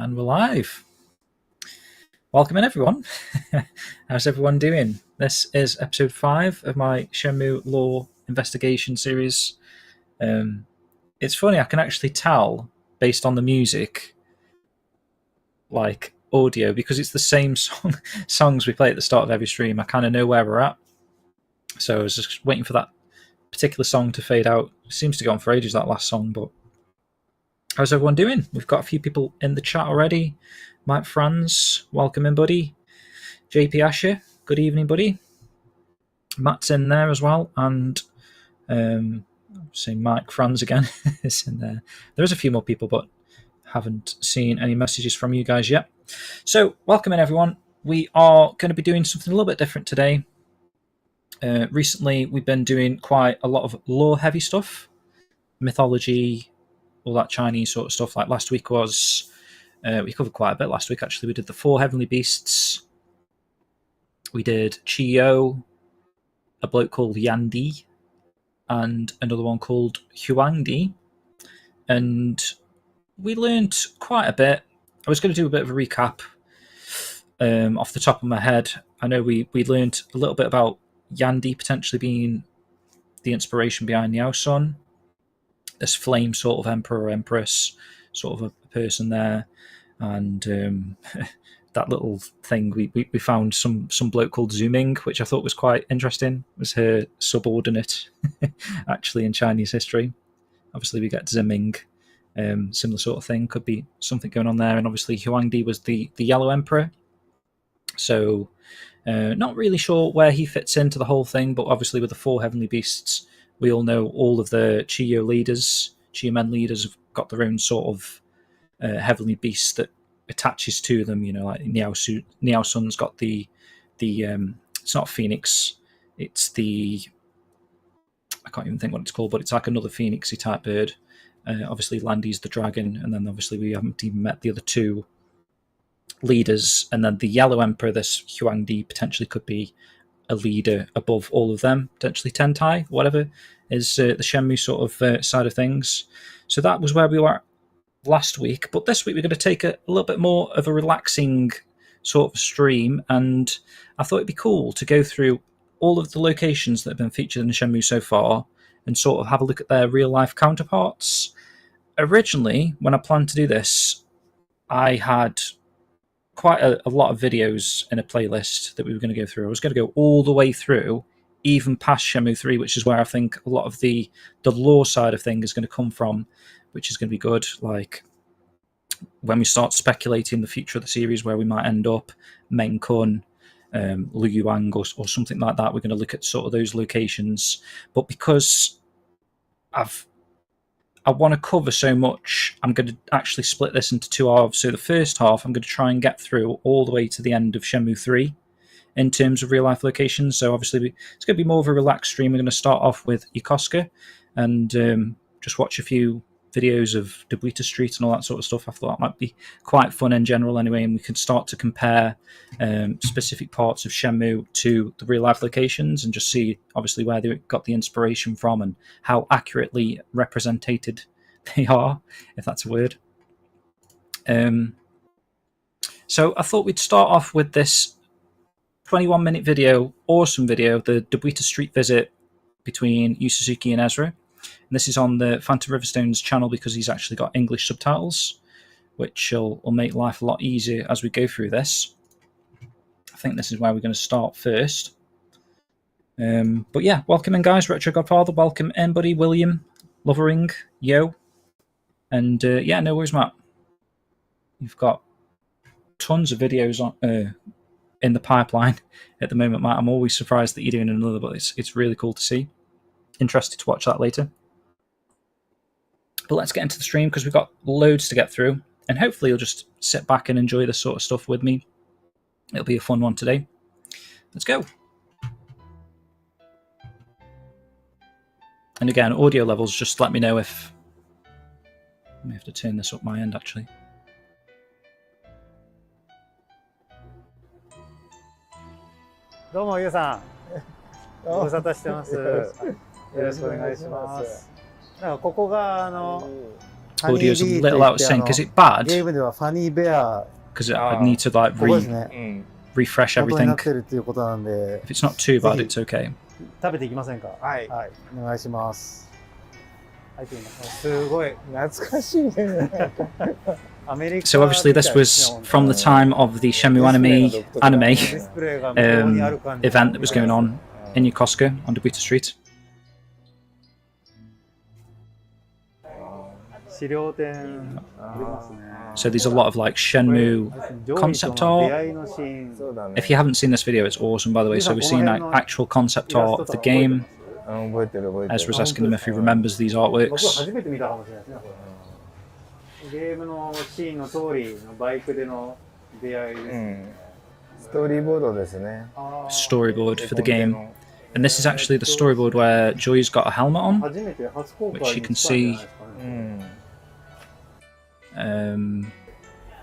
And we're live. Welcome in, everyone. How's everyone doing? This is episode 5 of my Shenmue lore investigation series. It's funny, I can actually tell, based on the music, like audio, because it's the same songs we play at the start of every stream. I kind of know where we're at. So I was just waiting for that particular song to fade out. It seems to go on for ages, that last song, but how's everyone doing? We've got a few people in the chat already. Mike Franz, welcome in, buddy. JP Asher, good evening, buddy. Matt's in there as well, and say Mike Franz again is in there. There's a few more people, but haven't seen any messages from you guys yet. So, welcome in, everyone. We are going to be doing something a little bit different today. Recently, we've been doing quite a lot of lore-heavy stuff, mythology, all that Chinese sort of stuff. Like last week was, we covered quite a bit last week, actually. We did the 4 heavenly beasts. We did Chiyo, a bloke called Yandi, and another one called Huangdi. And we learned quite a bit. I was going to do a bit of a recap off the top of my head. I know we learned a little bit about Yandi potentially being the inspiration behind Niao Sun. This flame sort of emperor or empress, sort of a person there. And that little thing, we found some bloke called Zooming, which I thought was quite interesting. It was her subordinate, actually, in Chinese history. Obviously, we get Ziming, similar sort of thing. Could be something going on there. And obviously, Huangdi was the Yellow Emperor. So, not really sure where he fits into the whole thing, but obviously with the 4 heavenly beasts, we all know all of the Chiyo leaders, Chiyo men leaders have got their own sort of heavenly beast that attaches to them. You know, like Niao Sun's got the it's not a phoenix, it's the, I can't even think what it's called, but it's like another phoenixy type bird. Obviously, Landy's the dragon, and then obviously we haven't even met the other 2 leaders. And then the Yellow Emperor, this Huangdi, potentially could be a leader above all of them, potentially Tentai, whatever, is the Shenmue sort of side of things. So that was where we were last week, but this week we're going to take a little bit more of a relaxing sort of stream, and I thought it'd be cool to go through all of the locations that have been featured in Shenmue so far and sort of have a look at their real-life counterparts. Originally, when I planned to do this, I had quite a lot of videos in a playlist that we were going to go through. I was going to go all the way through, even past Shenmue 3, which is where I think a lot of the lore side of things is going to come from, which is going to be good. Like when we start speculating the future of the series, where we might end up, Meng Kun, Lu Yuang, or something like that, we're going to look at sort of those locations. But because I want to cover so much, I'm going to actually split this into 2 halves. So the first half, I'm going to try and get through all the way to the end of Shenmue 3 in terms of real-life locations. So obviously, it's going to be more of a relaxed stream. We're going to start off with Yokosuka and just watch a few videos of Dobuita Street and all that sort of stuff. I thought that might be quite fun in general anyway, and we can start to compare specific parts of Shenmue to the real-life locations and just see, obviously, where they got the inspiration from and how accurately represented they are, if that's a word. So I thought we'd start off with this 21-minute video, awesome video, the Dobuita Street visit between Yu Suzuki and Ezra. And this is on the Phantom Riverstone's channel because he's actually got English subtitles, which will make life a lot easier as we go through this. I think this is where we're going to start first. But yeah, welcome in, guys. Retro Godfather, welcome in, buddy. William, Lovering, Yo. And yeah, no worries, Matt. You've got tons of videos on in the pipeline at the moment, Matt. I'm always surprised that you're doing another, but it's really cool to see. Interested to watch that later. But let's get into the stream because we've got loads to get through, and hopefully you'll just sit back and enjoy this sort of stuff with me. It'll be a fun one today. Let's go. And again, audio levels, just let me know if... I may have to turn this up my end, actually. どうもゆうさん、ご無沙汰してます。よろしくお願いします。なんかここが audio's a little out of sync. Is it bad? ゲームではファニーベア Because I need to like ここですね。refresh 元にな everything. ってるっていうことなんで、 If it's not too bad, ぜ it's okay. 食べていきませんか。はいはい、お願いします。はい、すごい懐かしいね。アメリカ So obviously this was from the time of the Shenmue anime ディスプレイが向こうにある感じ event that was going on in Yokosuka on Dobuta Street. 資料展ありますね。 So there's a lot of like Shenmue concept art. If you haven't seen this video, it's awesome, by the way. So we're seeing like actual concept art of the game. 覚えてる覚えてる。 Ezra's asking him if he remembers these 僕は artworks. 初めて見たかもしれないですね。これゲームのシーンの通りのバイクでの出会いですね。ストーリーボードですね。 Storyboard for the game. And this is actually the storyboard where Joy's got a helmet on, 初めて初公開 which you に can したんじゃない see. ですかね。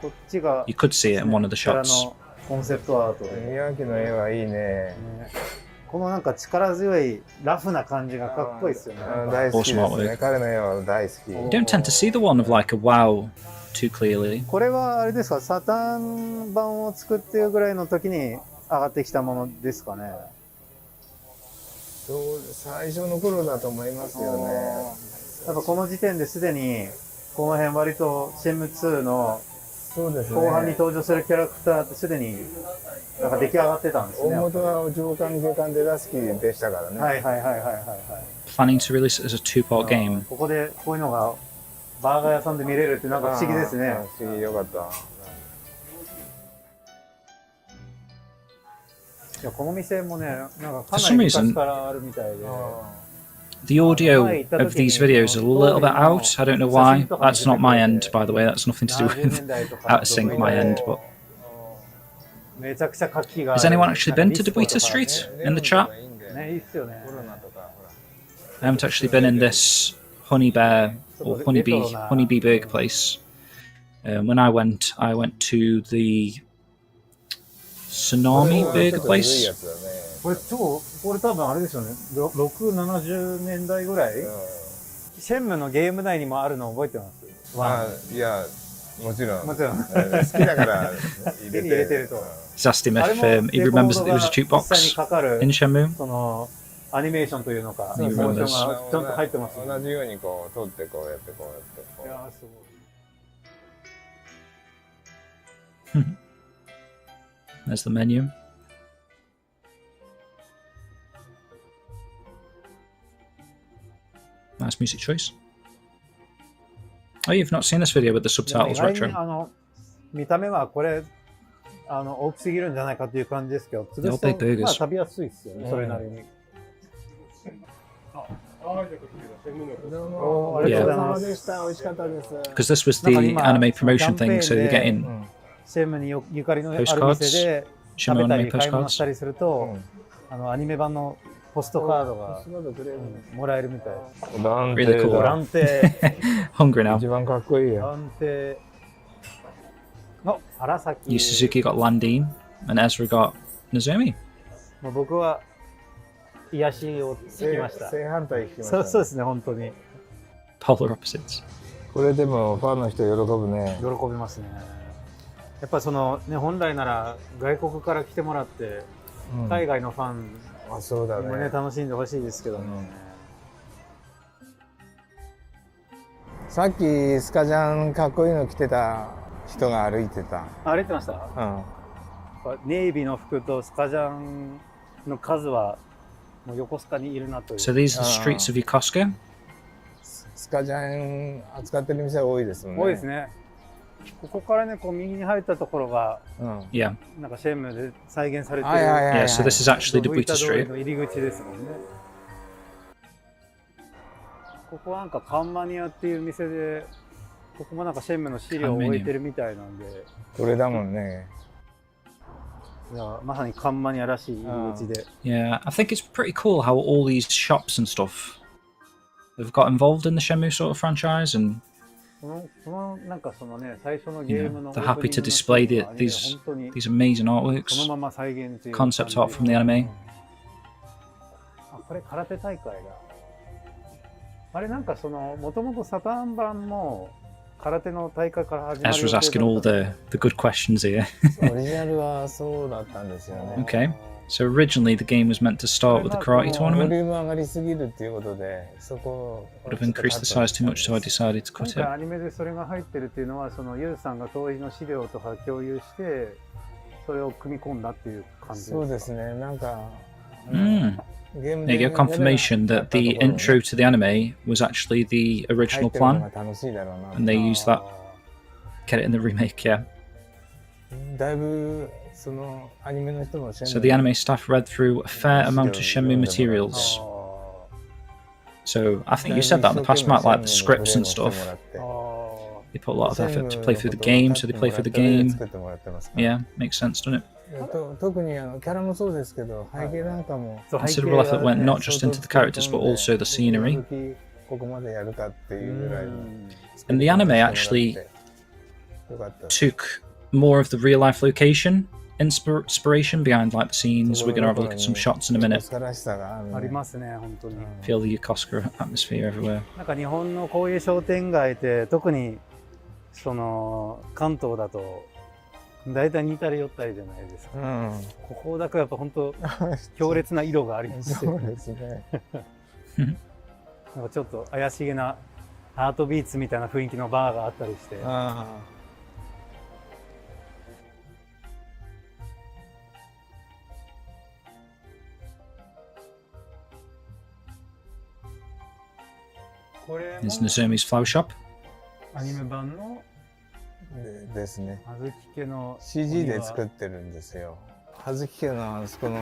こっちが You could see it in one of the から shots. のコンセプトアートで、宮脇の絵はいいね。このなんか力強いラフな感じがかっこいいですよね。大好きです Awesome ね。 artwork. 彼の絵は大好き。 You don't tend to see the one of like a WoW too clearly. これはあれですか、サタン版を作ってるぐらいの時に上がってきたものですかね。そう最初の頃だと思いますよね。やっぱこの時点ですでにこの辺割とシェンム2のそうですね。後半に登場するキャラクターってすでになんか出来上がってたんですね。大元は上官下官で出す気でしたからね。はいはいはいはいはいはい。 Planning to release it as a two-part game. ここでこういうのがバーガー屋さんで見れるってなんか不思議ですね。不思議よかった。いやこの店もね、なんかかなり昔からあるみたいで。The audio of these videos is a little bit out. I don't know why. That's not my end, by the way. That's nothing to do with out of sync my end. But めちゃくちゃ活気が。 has anyone actually been to Dobuta Street in the chat? ね、いいっすよね。 I haven't actually been in this honey bear or honeybee burger place. When I went to the Tsunami burger place. これこれ多分あれですよね。6、70年代ぐらい。シェンムのゲーム内にもあるの覚えてます。あいやもちろん。もちろん。好きだから手に入れてると。 Just asked him if he remembers that there was a jukebox in Shenmue. そのアニメーションというのか、そうモーションがちゃんと入ってます。同じようにこう撮ってこうやってこうやってこう。いやーすごい。 There's the menu. Nice music choice. Oh, you've not seen this video with the subtitles 意外に retro? 見た目はこれ大きすぎるんじゃないかという感じですけど、潰す No big と burgers. まあ食べやすいですよね、それなりに。どうも、ありがとうございました。美味しかったです。 Because this was the anime promotion thing, so you're getting シェンムにゆかりのある店で食 Shenmue べた anime り買い物し postcards. たりすると、アニメ版のポストカードがもらえるみたいです。 Really cool. 乱定、 Hungry now. 一番かっこいいよ。乱定の荒崎。 You Suzuki got Landine, and Ezra got Nozomi. もう僕は癒しを聞きました。正反対聞きましたね。そうですね、本当に Polar opposites. これでもファンの人喜ぶね。喜びますね。やっぱりそのね、本来なら外国から来てもらって、海外のファンあ、そうだもねね。楽しんでほしいですけどね。さっきスカジャンかっこいいの着てた人が歩いてた。歩いてました。うん。ネイビーの服とスカジャンの数はもう横須賀にいるなという。 So these are the streets of Yokosuka. スカジャン扱ってる店多いですもんね。多いですね。ここからね、こう右に入ったところが、うん。 Yeah. なんかシェンムで再現されてる。はいはいはい。 Yeah, so this is actually ドブ板 Dobuta 通り Street. の入り口ですもんね。ここはなんかカンマニアっていう店で、ここもなんかシェンムの資料を置いてるみたいなんで、これだもんね。いやまさにカンマニアらしい入り口で。 Yeah, I think it's pretty cool how all these shops and stuff have got involved in the Shenmue sort of franchise, and そのなんかそのね、最初のゲ you ーム know の they're happy to display these 本当に these amazing その artworks, まま再現という concept art from the anime. あ、これ空手大会だ。あれなんかそのもともとサターン版も空手の大会から始まる Ezra's asking all the good questions here. オリジナルはそうだったんですよね。 Okay. So originally the game was meant to start with the karate ボリ tournament. ューム上がりすぎるっていうことで、そこを Would have increased the size too much, so I decided to 今 cut 回 it. アニメでそれが入ってるっていうのは、そのユウさんが当時の資料とか共有してそれを組み込んだっていう感じですか。そうですね。なんか、Mm. ゲーム There you go, confirmation that the intro to the anime was actually the 入 original ってるのが plan, 楽しいだろうな。 and they used that, get it in the remake, yeah. だいぶそのアニメの人も So the anime staff read through a fair amount of Shenmue materials. So I think you said that in the past, Matt, like the scripts and stuff. They put a lot of effort to play through the game, so they play through the game. Yeah, makes sense, doesn't it? 特にキャラもそうですけど、背景なんかも Considerable effort went not just into the characters, but also the scenery. ここまでやるかっていうぐらいの And the anime actually took more of the real life location inspiration behind like the scenes. We're going to have a look at some shots in a minute. ありますね、本当に。 Feel the Yokosuka atmosphere everywhere. なんか日本のこういう商店街って特にその関東だと大体似たり寄ったりじゃないですか。ここだけやっぱ本当強烈な色がありまして、そうですね。なんかちょっと怪しげなハートビーツみたいな雰囲気のバーがあったりして。これ There's Nozomi's flower shop. アニメ版のですね。あずき家の CG で作ってるんですよ。はずき家のあそこの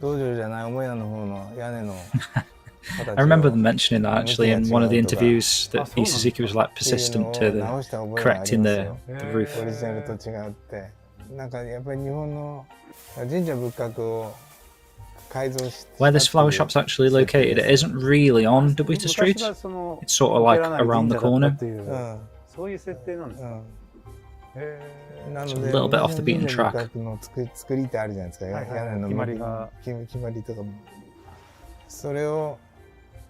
道場じゃない母屋の方の屋根の I remember them mentioning that actually in one of the interviews that Isuzuki was like persistent to the correcting the roof. オリジナルと違って、なんかやっぱり日本の神社仏閣を改造して。 Where this flower shop's actually located, it isn't really on Dobuita Street. It's sort of like around the corner. そういう設定なんですか。なの So で a little bit off the beaten 神社 track. 仏閣の作りってあるじゃないですか。屋根の決まりが決まりとかも。それを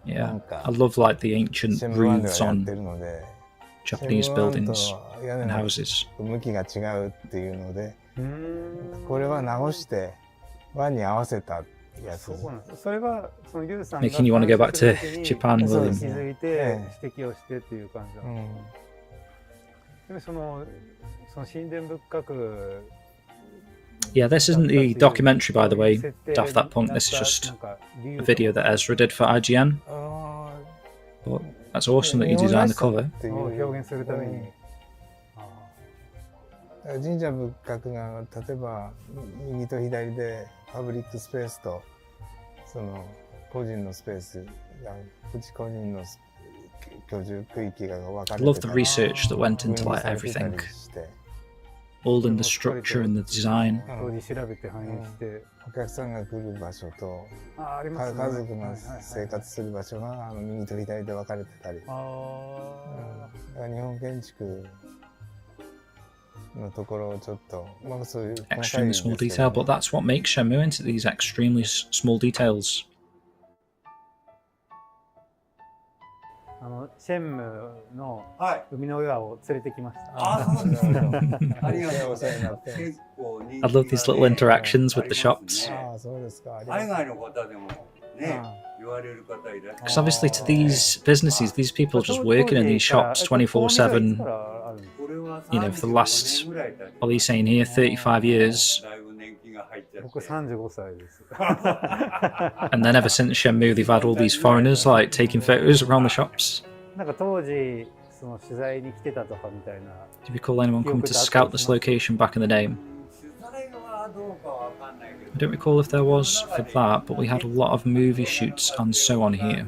Yeah, I love like the ancient シェムワンで roofs はやっ on てるので、 Japanese buildings 屋 and 根の houses. 向きが違うっていうので、これは直してワンに合わせたやつ。それはそのユウさんが Making you want to go back to Japan, そうで William. すね。気づいて指摘をしてっていう感じなんですか。でその神殿仏閣 Yeah, this isn't the documentary, by the way, Daft That Punk. This is just a video that Ezra did for IGN. But that's awesome that you designed the cover. 表現するために。神社仏閣が例えば右と左でパブリックスペースとその個人のスペースが個人の居住区域が分かれて I love the research that went into like everything. All in the structure and the design. 当時調べて反映して。お客さんが来る場所と家族が生活する場所が右と左で分かれてたり。日本建築のところをちょっとまあそういう Extremely small detail, but that's what makes Shenmue into these extremely small details. シェンムの海の岩を連れてきました。あ、そうですか。ありがとうございます。 I love these little interactions with the shops. ああ、そうですか。海外の方でもね、言われる方いらっしゃる。 Because obviously to these businesses, these people are just working in these shops 24/7, you know, for the last, what are you saying here, 35 years. 僕35歳です。 And then ever since Shenmue, they've had all these foreigners like taking photos around the shops. なんか当時その取材に来てたとかみたいな。 Do you recall anyone coming to scout this location back in the day? I don't recall if there was for that, but we had a lot of movie shoots and so on here.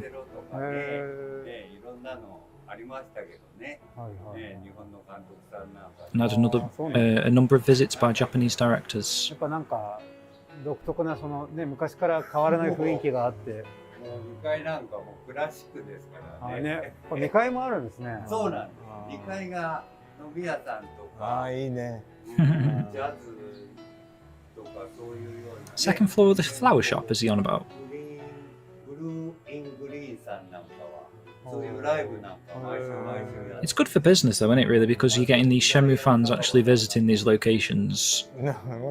And had a number of visits by Japanese directors. やっぱなんか独特なそのね昔から変わらない雰囲気があって。2階なんかもクラシックですからね。2階もあるんですね。そうなんです。2階が飲み屋さんとか。ああ、いいね。ジャズとかそういうような。 Second floor of the flower shop, is he on about? ブルーイングリーンさんなんかはそういうライブなんか毎週毎週やる。 It's good for business though, isn't it, really? Because you're getting these Shenmue fans actually visiting these locations. なかなかいい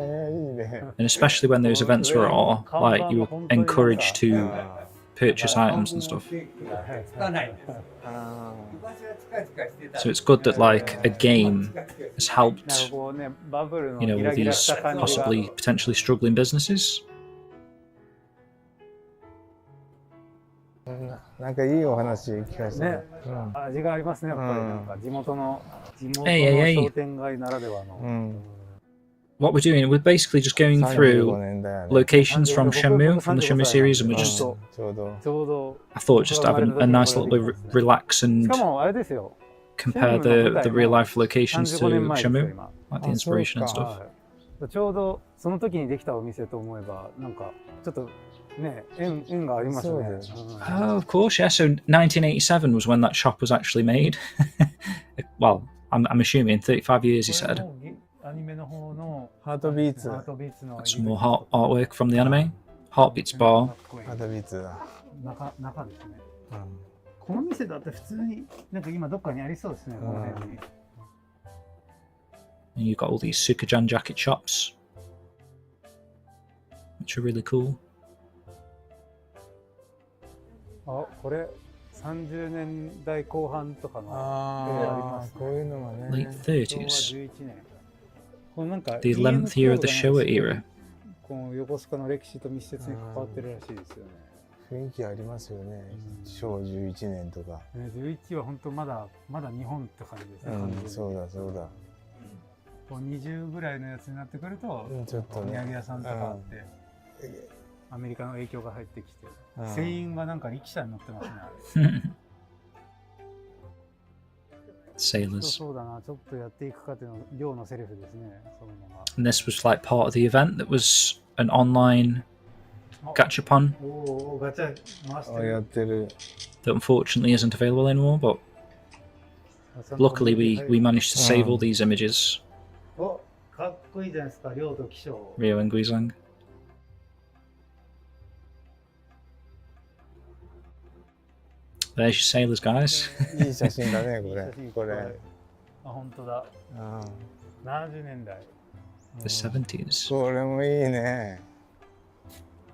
ね。 And especially when those events were on, like, you were encouraged to purchase items and stuff. つかないんです。あ昔はチカチカしてた。 So it's good that, like, a game has なんか helped, こうね、バブルの you know, ギラ with ギラ these した感じが possibly potentially struggling businesses. ーなんかいいお話聞かせて。ねうん味がありますね、やっぱり。うんなんか地元のHey,商店街ならではの。うん。 What we're doing, we're basically just going 35 through 年だよね。 locations from Shenmue, from the Shenmue series, and we're うん just, ちょうど。ちょうど。 I thought, just have a nice little bit relax し and かもあれですよ。 compare the real life locations 35 to 年前ですよ、 Shenmue, 今。 like the inspiration and あ、そう stuff. はいちょうどその時にできたお店と思えば、なんかちょっとね、縁がありますね。そうだよ。 Oh, of course, yeah. So 1987 was when that shop was actually made. Well, I'm assuming 35 years, he これ said. もアニメの方のハートビーツ。ハートビーツの Some more artwork from the anime. Heartbeats Bar. ハートビーツだ。中ですね。うんこの店だって普通になんか今どっかにありそうですね。この辺に。 And you've got all these Sukajan jacket shops, which are really cool. あ、これ30年代後半とかのああ、こういうのがね。 Late 昭和 30s. 11年。このなんか The 11th year of the Showa era. この横須賀の歴史と密接に関わってるらしいですよね。雰囲気ありますよね。昭和11年とか。ね、11は本当まだ日本って感じですね。完全にそうだそうだ。こう20ぐらいのやつになってくると、ちょっとねお土産屋さんとかあって、アメリカの影響が入ってきて、うん船員がなんか力車に乗ってますね。あれ Sailors. そうだな、ちょっとやっていくかっていうの寮のセリフですね。そのまま。 And this was like part of the event that was an online gachapon おお、ガチャ回してる。やってる。 that unfortunately isn't available anymore, but luckily we managed to save all these images. お、かっこいいじゃないですか、寮と気象。 Rio and Guizhang. There's your sailors, guys. いい写真だね、これ。これ。あ、本当だ。70年代。 The 70s. これもいいね。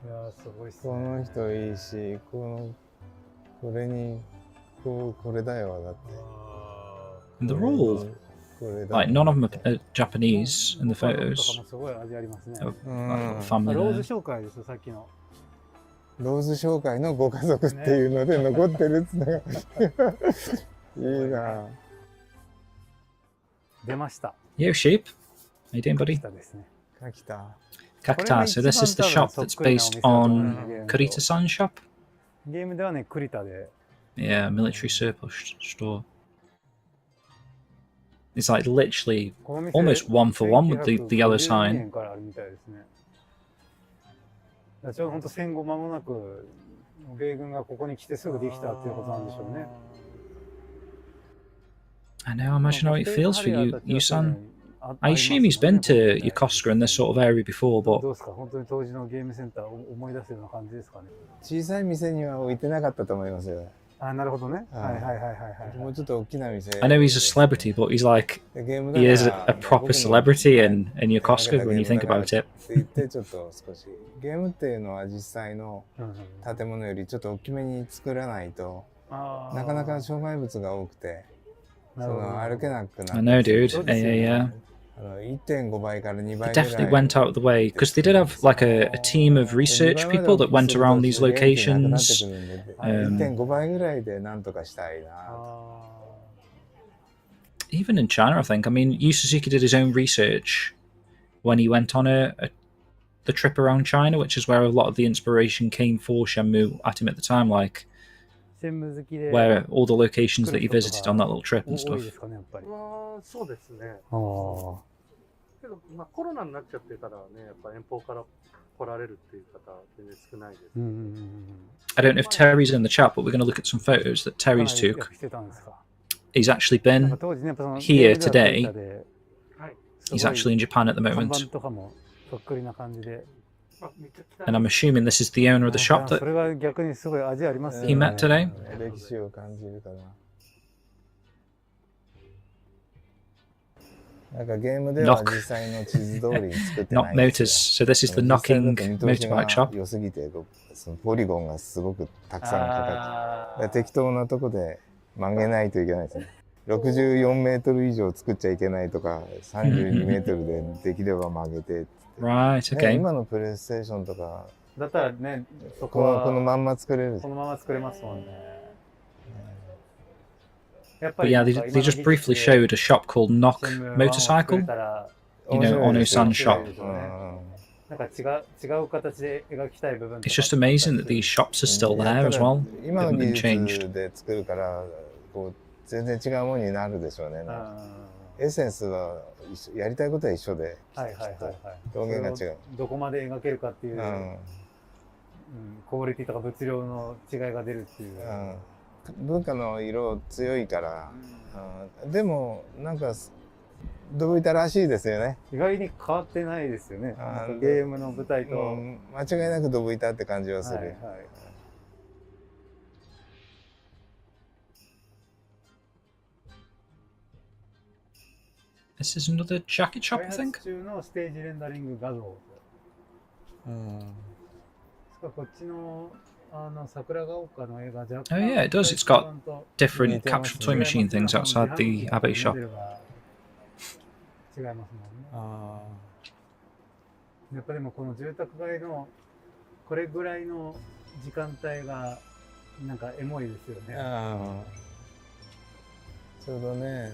いやー、すごいっすこね。の人いいし、これに、これだよ、だって。 And they're all これだ。 like none of them are Japanese in the とか photos. もすごい味ありますね。 Oh, うん like, family ロー there. ズ紹介ですよ、さっきの。ローズ商会のご家族っていうので残ってるっつうのがいいな。出ました。 Yo, sheep. How you doing, 来 buddy? たですね。来た。 Cacti. So this is the shop that's based on Kurita-san's shop. ゲームではね、栗田で。 Yeah, military surplus store. It's like literally この店 almost one for one with the yellow 1952 sign. 年からあるみたいですね。だからちょうど本当戦後間もなく米軍がここに来てすぐできたっていうことなんでしょうね。 I know, I imagine how it feels for you, Yusan. I assume he's been to Yokosuka and this sort of area before, ど but うですか、本当に当時のゲームセンターを思い出すような感じですかね。小さい店には置いてなかったと思いますよ。あ、なるほどね。はいはいはいはいはい。もうちょっと大きな店。 I know he's a celebrity, but he's like, ゲームだ he から is a proper celebrity in Yokosuka when you think about it. って言ってちょっと少しゲームっていうのは実際の建物よりちょっと大きめに作らないとなかなか障害物が多くてその歩けなくな I る。 know, dude. Yeah. 1.5 倍から2 They 倍ぐらい。 definitely went out of the way because they did have like a team of research people that went around these locations. 1.5 倍ぐらいでなんとかしたいな。 Even in China, I think. I mean, Yu Suzuki did his own research when he went on the trip around China, which is where a lot of the inspiration came for Shenmue at him at the time, like 専務好きで where all the locations that he visited on that little trip and 多いで stuff. すかね、やっぱり。そうですね。ああ。けど、まあ、コロナになっちゃってからね、やっぱ遠方から来られるっていう方は全然少ないです。うんうんうんうん。 I don't know if Terry's in the chat, but we're going to look at some photos that Terry's かなり took. してたんですか。 He's actually なん been か当時ね、やっぱその here ゲームでは today. 栗田で はい。すごい He's actually in Japan at the 看 moment. 板とかもそっくりな感じで。And I'm assuming this is the owner of the shop そ that れが逆にすごい味ありますよ he ね。 met today. 歴史を感じるから。なんかゲームでは Knock. 実際の地図通りに作ってな Knock いんで Motors. すよ。 So this is the 実際だ knocking と見通し motorbike が shop. 良すぎて、そのポリゴンがすごくたくさんかかあって、適当なとこで曲げないといけないですね。64メートル以上作っちゃいけないとか、32メートルでできれば曲げて。 Right, ね、 okay. 今のプレイステーションとか、ーだったらね、そこはこのまんま作れる。このまま作れますもんね。やっぱ But り yeah, なん they, か they just briefly showed a shop called Knock シェンムー Motorcycle. 1を作れたら You know, 面白いですよ。 Ono-san's shop. なんか違う形で描きたい部分とか It's just amazing that these shops are still there as well. 今 They の haven't 技 been 術 changed. で作るからこう全然違うものになるでしょうね。エッセンスはやりたいことは一緒で、はいはいはいはい。表現が違う。どこまで描けるかっていう、うんクオリティとか物量の違いが出るっていう。うん、文化の色強いから、うん、でもなんかどぶ板らしいですよね。意外に変わってないですよね。なんかゲームの舞台と、間違いなくどぶ板って感じはする。はいはい。This is another jacket shop, 開 I 発 think. 中のステージレンダリング画像。こっちの桜ヶ丘の映画じゃ。 Oh yeah, it does. It's got different capsule toy machine things outside the Abbey shop. 違いますもんね。やっぱでもこの住宅街のこれぐらいの時間帯がなんかエモいですよね。ちょうどね、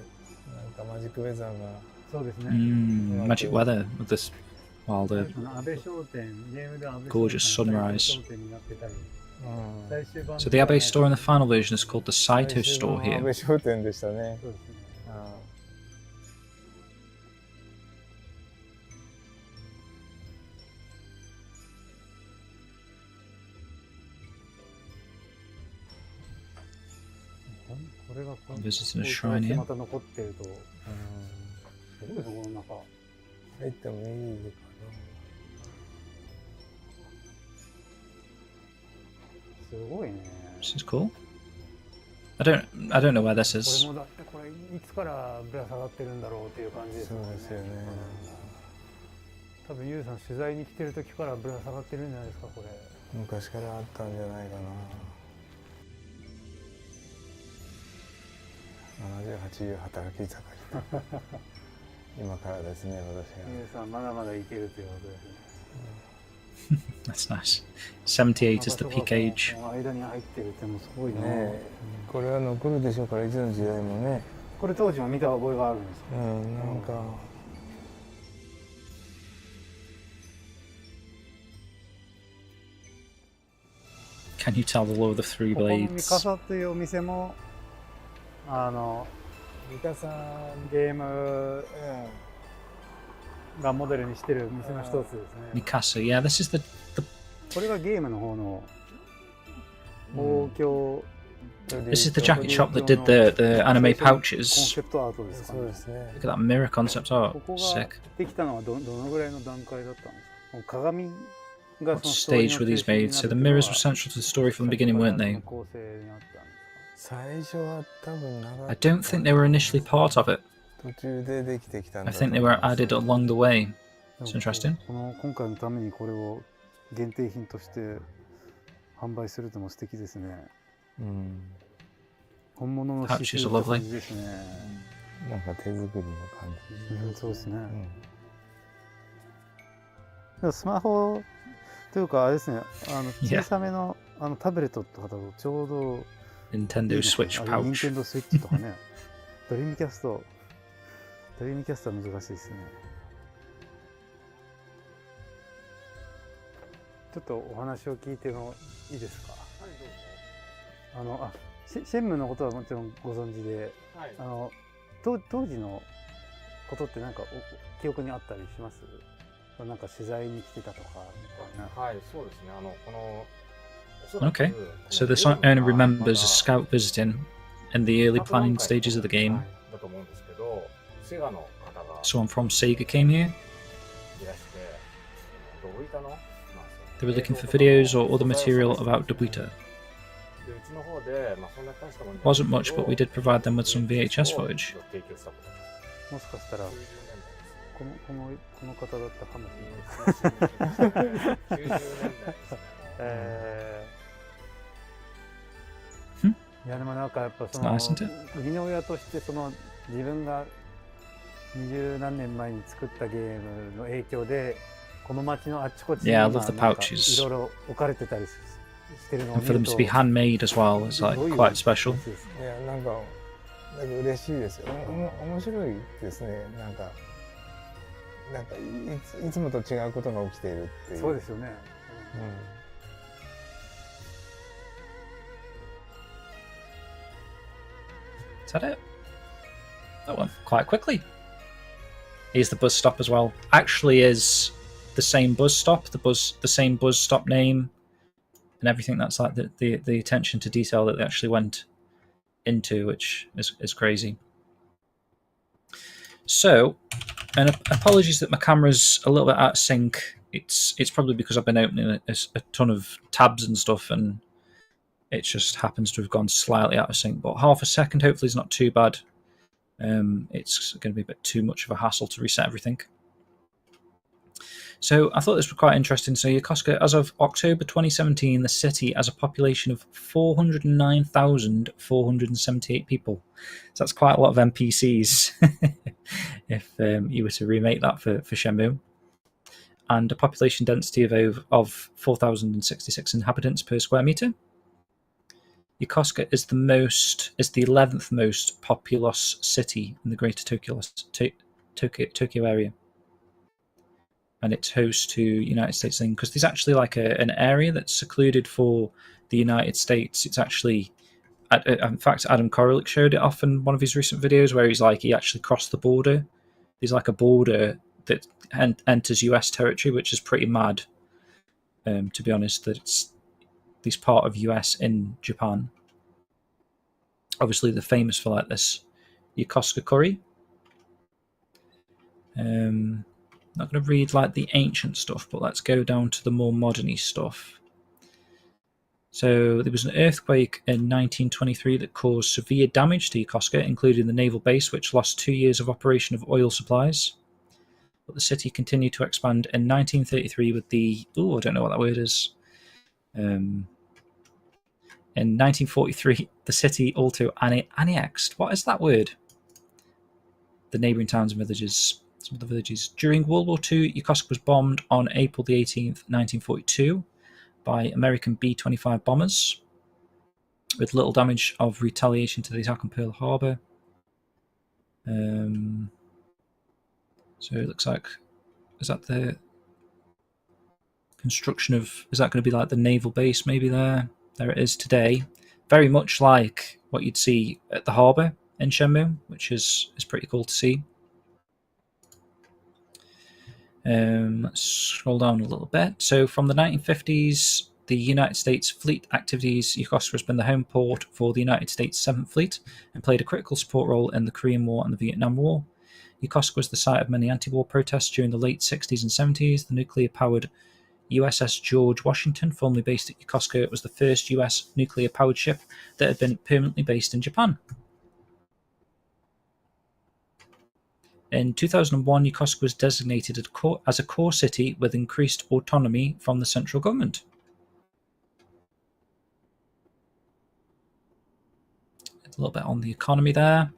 なんかマジックウェザーが。そうですね。Magic weather with this, while the 安倍商店、ゲームでは安倍 gorgeous 商 sunrise. 商店になってたり。最終版 So the Abbey store in the final version is called the Saito store 安 here. 倍商店でしたね。そうですね。これがこの Visiting a shrine here. また残ってると、すごいそこの中。入ってもいいかすごいね。 This is cool. I don't know where this こ is. れもだってこれいつからぶら下がってるんだろうっていう感じですよね。そうですよね。多分ユウさん取材に来てる時からぶら下がってるんじゃないですかこれ。な。昔からあったんじゃないかな。70、80働き盛り。今からですね、私が。ユウさんまだまだいけるということですね。 That's nice. 78 is the peak age. 間に入ってるってもうすごいね。ねこれは残るでしょうからいつの時代もね。これ当時も見た覚えがあるんですか。なんか。Can you tell the Lord of the Three ここのミ Blades? カサというお店もミカさん、ゲームがモデルにしてる店の一つですね。 Mikasa. Yeah, this is the これがゲームの方の東京、 this is the jacket shop that did the anime コン pouches. セプトアートですかね。そうですね。 Look at that mirror concept こ art. こが Sick. できたのはどのぐらいの段階だったんですか。もう鏡が What stage were these made? So the mirrors were central to the story from the beginning, weren't they? 構成にあったんですか。最初は多分長 I don't think they were initially part of it. 途中でできてきたんだ I と think 思 they い were ます。 added along the way. It's でも interesting. 今回のためにこれを限定品として販売するのも素敵ですね。本物の刺 Pouches 繍 are って感 lovely. じですね。なんか手作りの感じ。そうですね。でもスマホというかあれですね、Yeah. 小さめのタブレットとかだとちょうど Nintendo いいですね。Switch ニン pouch. テンドースイッチとかね。ドリームキャストは難しいですね。ちょっとお話を聞いてもいいですか。シェンムのことはもちろんご存知で、当時のことってなんか記憶にあったりします？なんか取材に来てたとかみたいな。はい、そうですね。この Okay. So this owner remembers a scout visiting in the early planning stages of the game. だと思うんですけど、セガの方が Someone from Sega came here. いらして、ドブ板の、They were looking for videos or other material about dipicted. でうちの方で、まあ、そんな大したもんじゃない Wasn't much, but we did provide them with some VHS footage. 提供したこともしかしたら90この方だったかもしれない。年代ですね。いやでもなんかやっぱそ It's の nice, isn't it? 生みの親としてその自分が20何年前に作ったゲームの影響でこの街のあっちこっちに Yeah, I 今 love the なんか pouches. いろいろ置かれてたりしてるのを And 見 for る them と to be handmade as well is like quite special. いやなんか嬉しいですよ。面白いですね。なんかいつもと違うことが起きているっていう。そうですよね。Is that it? That went quite quickly. Here's the bus stop as well. Actually is the same bus stop, the same bus stop name and everything. That's like the attention to detail that they actually went into, which is crazy. So, and apologies that my camera's a little bit out of sync. It's probably because I've been opening a ton of tabs and stuff, and it just happens to have gone slightly out of sync. But half a second, hopefully, is not too bad. It's going to be a bit too much of a hassle to reset everything. So I thought this was quite interesting. So Yokosuka, as of October 2017, the city has a population of 409,478 people. So that's quite a lot of NPCs if you were to remake that for Shenmue. And a population density of 4,066 inhabitants per square meter. Yokosuka is the 11th most populous city in the Greater Tokyo area. And it's host to United States thing, because there's actually like an area that's secluded for the United States. It's actually, in fact, Adam Koralik showed it off in one of his recent videos where he's like, he actually crossed the border. There's like a border that enters US territory, which is pretty mad, to be honest, that it's this part of US in Japan. Obviously, they're famous for like this Yokosuka curry. Not going to read like the ancient stuff, but let's go down to the more modern-y stuff. So there was an earthquake in 1923 that caused severe damage to Yokosuka, including the naval base, which lost 2 years of operation of oil supplies. But the city continued to expand in 1933 with the... I don't know what that word is. In 1943, the city also annexed. What is that word? The neighbouring towns and villages. Some of the villages. During World War II, Yokosuka was bombed on April the 18th, 1942 by American B-25 bombers, with little damage of retaliation to the attack on Pearl Harbor. So it looks like, is that the construction of, is that going to be like the naval base maybe there? There it is today. Very much like what you'd see at the harbour in Shenmue, which is pretty cool to see. Let's scroll down a little bit. So from the 1950s, the United States fleet activities, Yokosuka has been the home port for the United States 7th Fleet and played a critical support role in the Korean War and the Vietnam War. Yokosuka was the site of many anti-war protests during the late 60s and 70s. The nuclear-powered USS George Washington, formerly based at Yokosuka, was the first US nuclear-powered ship that had been permanently based in Japan. In 2001, Yokosuka was designated as a core city with increased autonomy from the central government. A little bit on the economy there.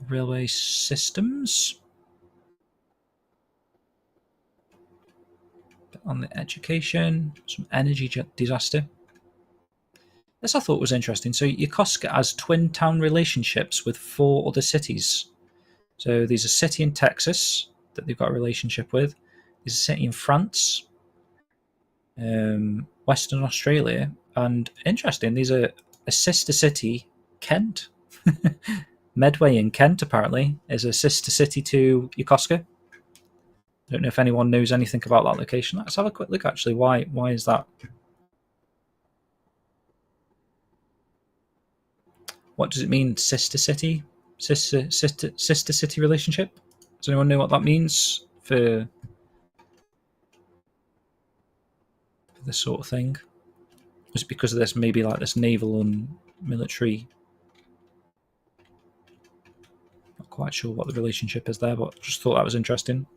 Railway systems. Bit on the education. Some energy disaster. This I thought was interesting. So Yokosuka has twin town relationships with 4 other cities. So there's a city in Texas that they've got a relationship with. There's a city in France, Western Australia, and interesting, there's a sister city, Kent. Medway in Kent apparently is a sister city to Yokosuka. I don't know if anyone knows anything about that location. Let's have a quick look actually. Why is that? What does it mean, sister city? Sister city relationship? Does anyone know what that means for this sort of thing? Was it because of this, maybe like this naval and military? Not quite sure what the relationship is there, but just thought that was interesting.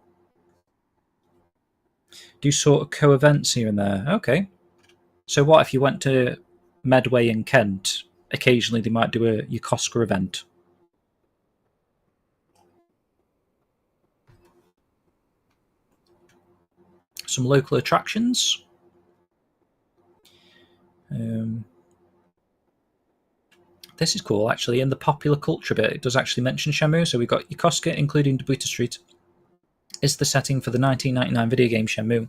Do sort of co-events here and there. Okay. So what if you went to Medway in Kent? Occasionally they might do a Yokosuka event. Some local attractions. This is cool, actually. In the popular culture bit, it does actually mention Shenmue. So we've got Yokosuka, including Dobuta Street, is the setting for the 1999 video game Shenmue.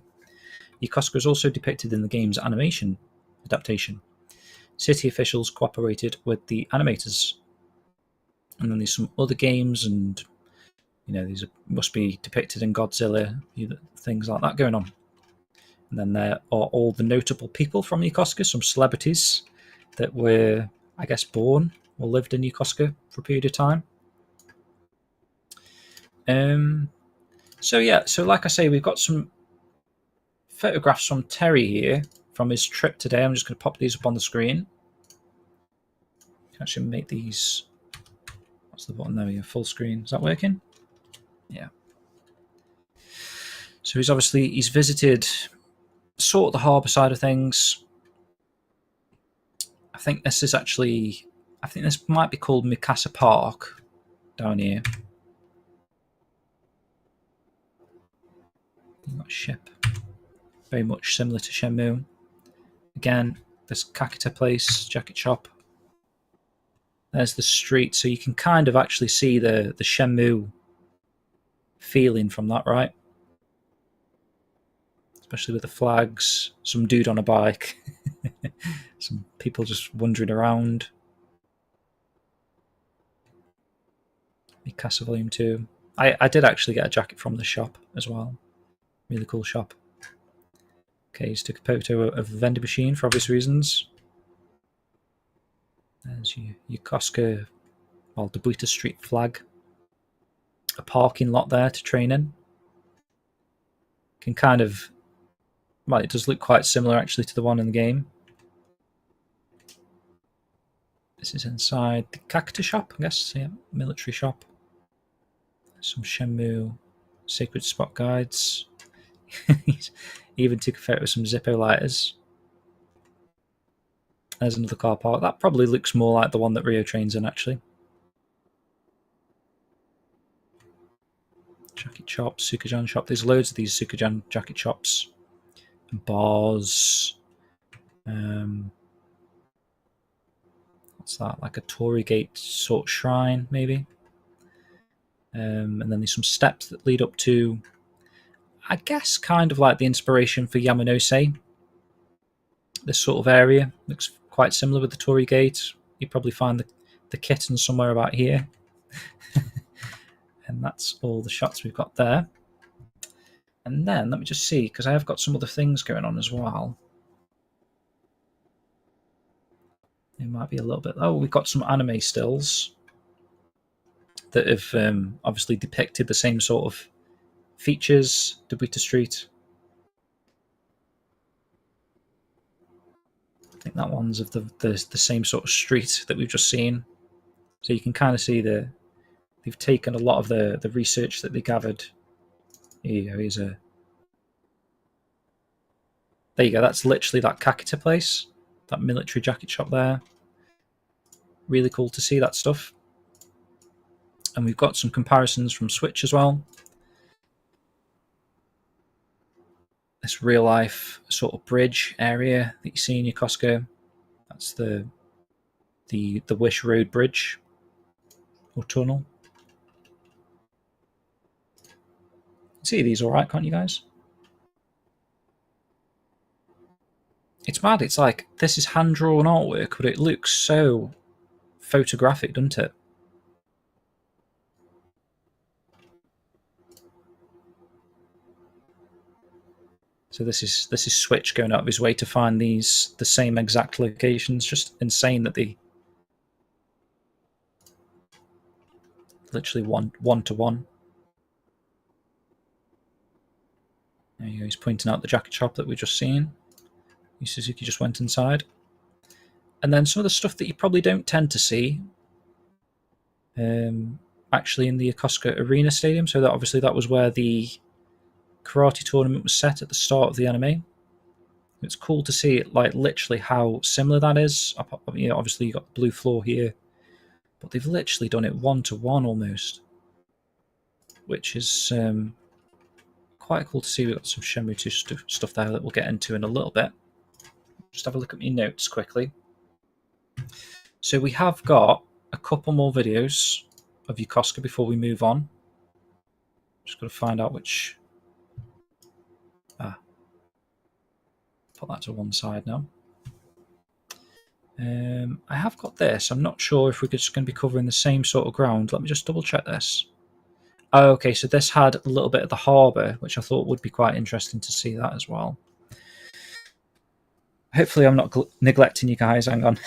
Yokosuka is also depicted in the game's animation adaptation. City officials cooperated with the animators. And then there's some other games, and these must be depicted in Godzilla, things like that going on. And then there are all the notable people from Yokosuka, some celebrities that were, I guess, born or lived in Yokosuka for a period of time. So like I say, we've got some photographs from Terry here from his trip today. I'm just going to pop these up on the screen. I can actually make these. What's the button there? We go full screen. Is that working? Yeah. So he's visited sort of the harbour side of things. I think this might be called Mikasa Park down here. You've got a ship. Very much similar to Shenmue. Again, this Kakita place, jacket shop. There's the street, so you can kind of actually see the Shenmue feeling from that, right? Especially with the flags, some dude on a bike, some people just wandering around. Mikasa Volume 2. I did actually get a jacket from the shop as well. Really cool shop. Okay, just took a photo of a vending machine for obvious reasons. There's your Yokosuka, Dobuta Street flag. A parking lot there to train in. Can kind of... Well, it does look quite similar actually to the one in the game. This is inside the Kakita shop, I guess. Yeah, military shop. Some Shenmue sacred spot guides. He even took a photo of some Zippo lighters. There's another car park. That probably looks more like the one that Rio trains in, actually. Jacket shop, Sukajan shop. There's loads of these Sukajan jacket shops. Bars. What's that? Like a Torii Gate sort of shrine, maybe. And then there's some steps that lead up to, I guess, kind of like the inspiration for Yamanose. This sort of area looks quite similar with the Torii Gate. You probably find the kitten somewhere about here. And that's all the shots we've got there. And then, let me just see, because I have got some other things going on as well. It might be a little bit... Oh, we've got some anime stills that have obviously depicted the same sort of features. Dobuta Street. I think that one's of the same sort of street that we've just seen. So you can kind of see they've taken a lot of the research that they gathered. Here you go, there you go, that's literally that Kakita place. That military jacket shop there. Really cool to see that stuff. And we've got some comparisons from Switch as well. This real life sort of bridge area that you see in Yokosuka. That's the Wish Road Bridge or tunnel. See these all right, can't you guys? It's mad. It's like this is hand-drawn artwork, but it looks so photographic, doesn't it? So this is Switch going out of his way to find the same exact locations. Just insane that they literally one to one. There you go. He's pointing out the jacket shop that we've just seen. Suzuki just went inside. And then some of the stuff that you probably don't tend to see actually in the Yokosuka Arena Stadium. So that obviously that was where the karate tournament was set at the start of the anime. It's cool to see like literally how similar that is. You know, obviously you got the blue floor here, but they've literally done it 1-to-1 almost, which is quite cool to see. We've got some Shenmue 2 stuff there that we'll get into in a little bit. Just have a look at my notes quickly. So we have got a couple more videos of Yokosuka before we move on. Just got to find out which. Put that to one side now. I have got this. I'm not sure if we're just going to be covering the same sort of ground. Let me just double check this. Oh, okay, so this had a little bit of the harbour, which I thought would be quite interesting to see that as well. Hopefully I'm not neglecting you guys. Hang on.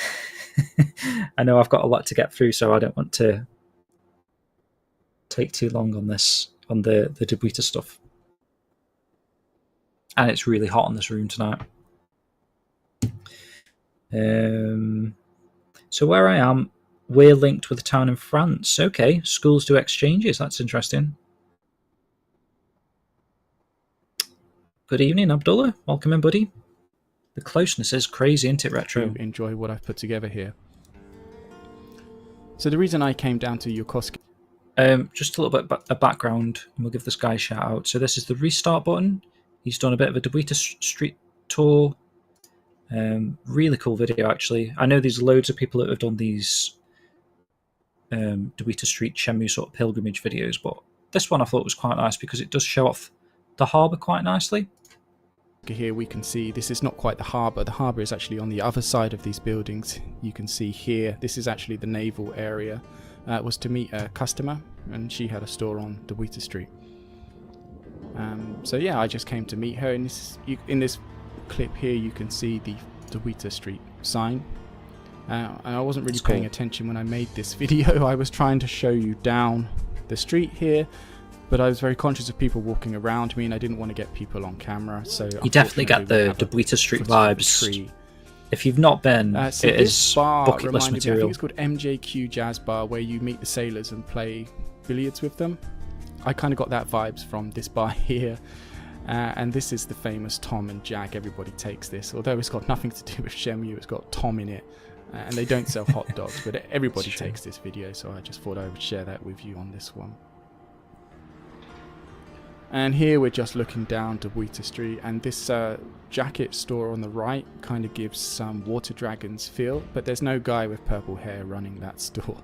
I know I've got a lot to get through, so I don't want to take too long on this, on the Dobuita stuff. And it's really hot in this room tonight. So where I am, we're linked with a town in France. Okay, schools do exchanges. That's interesting. Good evening, Abdullah. Welcome in, buddy. The closeness is crazy, isn't it, Retro? Enjoy what I've put together here. So the reason I came down to Yokosuka... just a little bit of background, and we'll give this guy a shout out. So this is the restart button. He's done a bit of a Dobuita street tour. Really cool video, actually. I know there's loads of people that have done these Dobuita Street Shenmue sort of pilgrimage videos, but this one I thought was quite nice because it does show off the harbour quite nicely. Here we can see this is not quite the harbour. The harbour is actually on the other side of these buildings. You can see here, this is actually the naval area. It was to meet a customer, and she had a store on Dobuita Street. So yeah, I just came to meet her. In this clip here, you can see the Dobuita Street sign. And I wasn't really paying attention when I made this video. I was trying to show you down the street here, but I was very conscious of people walking around me, and I didn't want to get people on camera. So you definitely get the Dobuita Street vibes. If you've not been, so it is bucket list material. I think it's called MJQ Jazz Bar, where you meet the sailors and play billiards with them. I kind of got that vibes from this bar here. And this is the famous Tom and Jack. Everybody takes this. Although it's got nothing to do with Shenmue, it's got Tom in it. And they don't sell hot dogs, but everybody takes this video, so I just thought I would share that with you on this one. And here we're just looking down Dobuita Street, and this jacket store on the right kind of gives some Water Dragons feel, but there's no guy with purple hair running that store.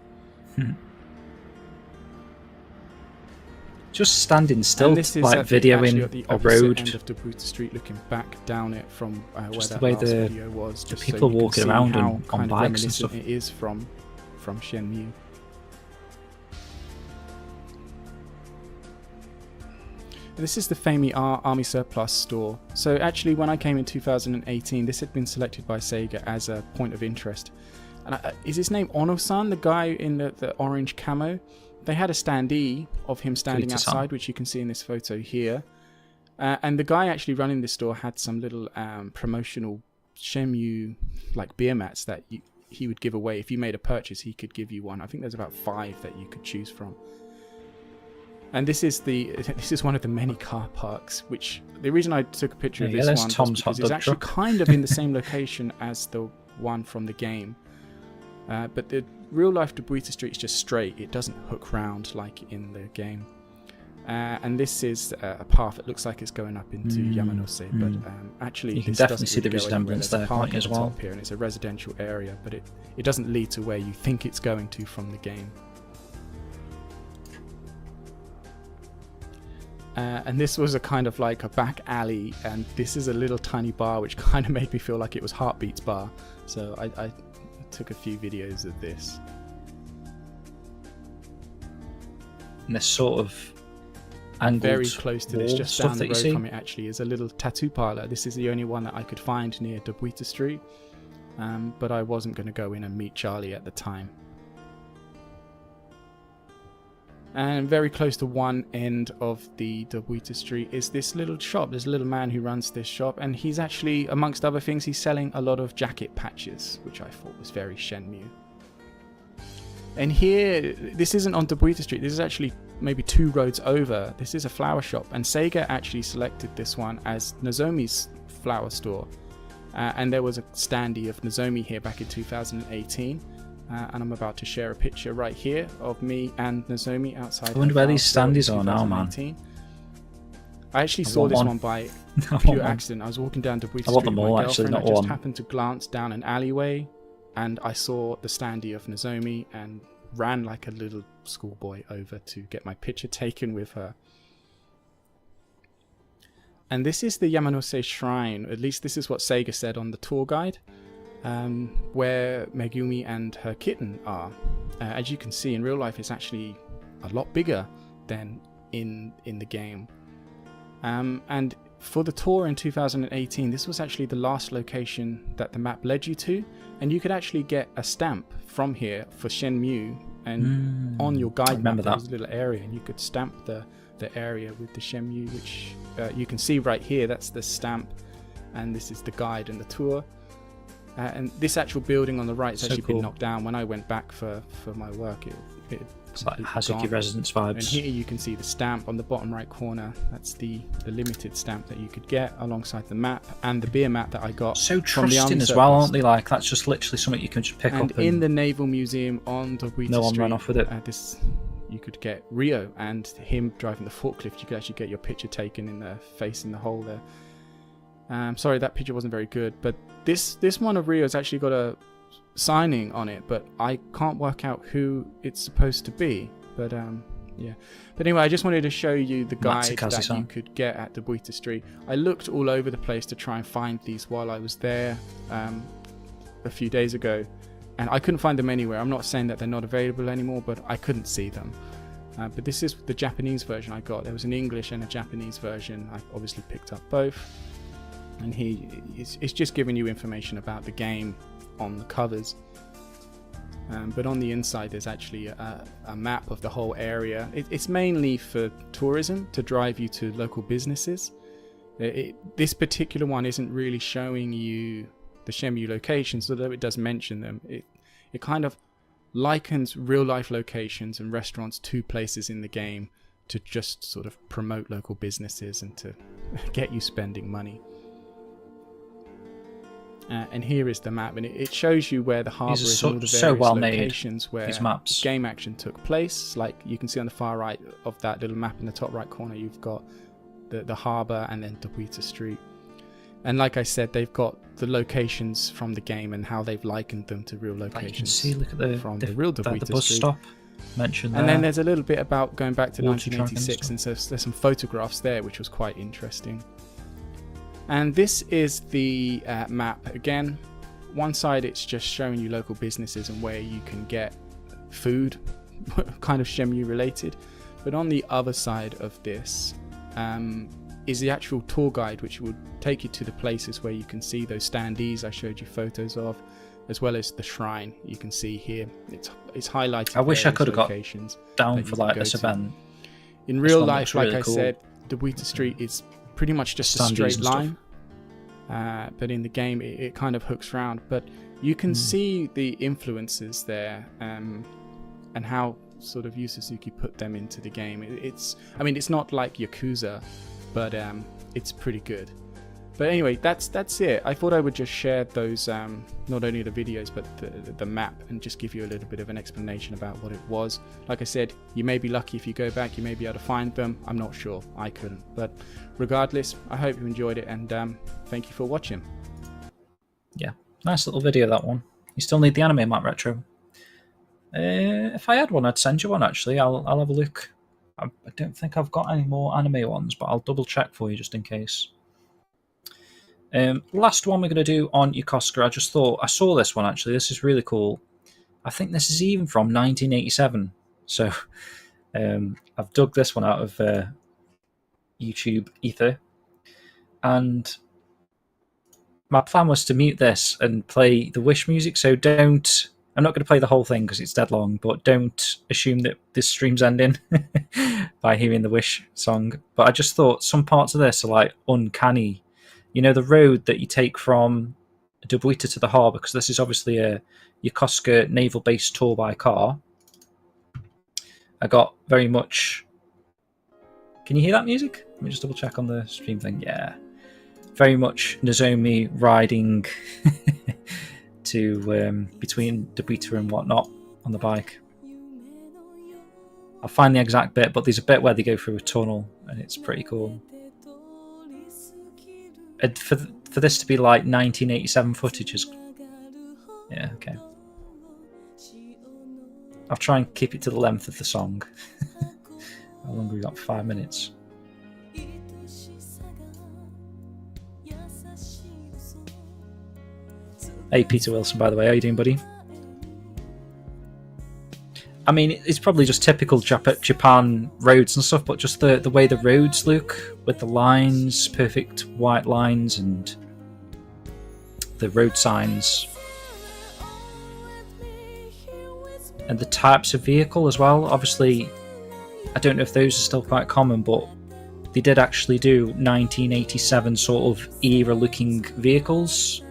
Just standing still, like videoing a road. End of Dobuita Street, looking back down it from where just that the way last video was. The people walking around on bikes and stuff. It is from Shenmue. This is the famous Army Surplus store. So actually, when I came in 2018, this had been selected by Sega as a point of interest. And is his name Ono-san, the guy in the orange camo? They had a standee of him standing outside, which you can see in this photo here. And the guy actually running this store had some little promotional Shenmue like beer mats that he would give away. If you made a purchase, he could give you one. I think there's about 5 that you could choose from. And this is one of the many car parks, which the reason I took a picture of this one was because it's actually kind of in the same location as the one from the game. But the real life Dobuita Street is just straight. It doesn't hook round like in the game. And this is a path that looks like it's going up into Yamanose, but actually you can definitely see the resemblance there as well. Here, and it's a residential area, but it doesn't lead to where you think it's going to from the game. And this was a kind of like a back alley, and this is a little tiny bar which kind of made me feel like it was Heartbeat's bar. So I took a few videos of this. And this sort of angled very close to this, just down the road from it actually, is a little tattoo parlor. This is the only one that I could find near Dobuita Street, but I wasn't going to go in and meet Charlie at the time. And very close to one end of the Dobuita Street is this little shop. There's a little man who runs this shop, and he's actually, amongst other things, he's selling a lot of jacket patches, which I thought was very Shenmue. And here, this isn't on Dobuita Street, this is actually maybe 2 roads over. This is a flower shop, and Sega actually selected this one as Nozomi's flower store. And there was a standee of Nozomi here back in 2018. And I'm about to share a picture right here of me and Nozomi outside. I wonder where these standees are now, man. I actually saw this one by pure accident. I was walking down Dobuita Street I want them all, with my actually, girlfriend. not I just one. happened to glance down an alleyway, and I saw the standee of Nozomi and ran like a little schoolboy over to get my picture taken with her. And this is the Yamanose Shrine. At least this is what Sega said on the tour guide. Where Megumi and her kitten are. As you can see, in real life, it's actually a lot bigger than in the game. And for the tour in 2018, this was actually the last location that the map led you to, and you could actually get a stamp from here for Shenmue, and on your guide map there was a little area, and you could stamp the area with the Shenmue, which you can see right here. That's the stamp, and this is the guide and the tour. And this actual building on the right has actually been knocked down. When I went back for my work, it's like Hazuki Residence vibes. And here you can see the stamp on the bottom right corner. That's the limited stamp that you could get alongside the map and the beer mat that I got. So from the trusting as well, aren't they? Like, that's just literally something you can just pick up. And in the Naval Museum on Dobuita no one Street, ran off with it. You could get Rio and him driving the forklift. You could actually get your picture taken in the face in the hole there. Sorry, that picture wasn't very good, but this one of Rio's actually got a signing on it, but I can't work out who it's supposed to be. But yeah. But anyway, I just wanted to show you the guide that you could get at Dobuita Street. I looked all over the place to try and find these while I was there a few days ago, and I couldn't find them anywhere. I'm not saying that they're not available anymore, but I couldn't see them. But this is the Japanese version I got. There was an English and a Japanese version. I obviously picked up both. And it's just giving you information about the game on the covers. But on the inside there's actually a map of the whole area. It's mainly for tourism, to drive you to local businesses. This particular one isn't really showing you the Shenmue locations, although it does mention them. It kind of likens real life locations and restaurants to places in the game to just sort of promote local businesses and to get you spending money. And here is the map, and it shows you where the harbour is and all the various locations where game action took place. Like you can see on the far right of that little map in the top right corner, you've got the harbour and then Dobuita Street. And like I said, they've got the locations from the game and how they've likened them to real locations. You can see, look at from the real Dobuita the bus Street. stop mentioned there. And then there's a little bit about going back to 1986, and so there's some photographs there, which was quite interesting. And this is the map again. One side it's just showing you local businesses and where you can get food, kind of Shenmue related. But on the other side of this is the actual tour guide, which will take you to the places where you can see those standees I showed you photos of, as well as the shrine. You can see here it's highlighted. I wish I could have got down for like this event. In real life, like I said, Dobuita Street is pretty much just a straight line, but in the game it kind of hooks round. But you can see the influences there, and how sort of Yu Suzuki put them into the game. I mean, it's not like Yakuza, but it's pretty good. But anyway, that's it. I thought I would just share those, not only the videos, but the map, and just give you a little bit of an explanation about what it was. Like I said, you may be lucky if you go back, you may be able to find them. I'm not sure. I couldn't. But regardless, I hope you enjoyed it, and thank you for watching. Yeah, nice little video, that one. You still need the anime map retro. If I had one, I'd send you one, actually. I'll have a look. I don't think I've got any more anime ones, but I'll double check for you just in case. Last one we're going to do on Yokosuka. I just thought I saw this one, actually. This is really cool. I think this is even from 1987. So I've dug this one out of YouTube Ether, and my plan was to mute this and play the Wish music. So don't I'm not going to play the whole thing because it's dead long, but don't assume that this stream's ending by hearing the Wish song. But I just thought some parts of this are like uncanny. You know, the road that you take from Dobuita to the harbour, because this is obviously a Yokosuka naval base tour by car. I got very much... Can you hear that music? Let me just double check on the stream thing. Yeah. Very much Nozomi riding to between Dobuita and whatnot on the bike. I'll find the exact bit, but there's a bit where they go through a tunnel and it's pretty cool. And for this to be like 1987 footage is... Yeah, okay. I'll try and keep it to the length of the song. How long have we got? 5 minutes. Hey, Peter Wilson, by the way. How you doing, buddy? I mean, it's probably just typical Japan roads and stuff, but just the way the roads look, with the lines, perfect white lines, and the road signs. And the types of vehicle as well. Obviously, I don't know if those are still quite common, but they did actually do 1987 sort of era-looking vehicles.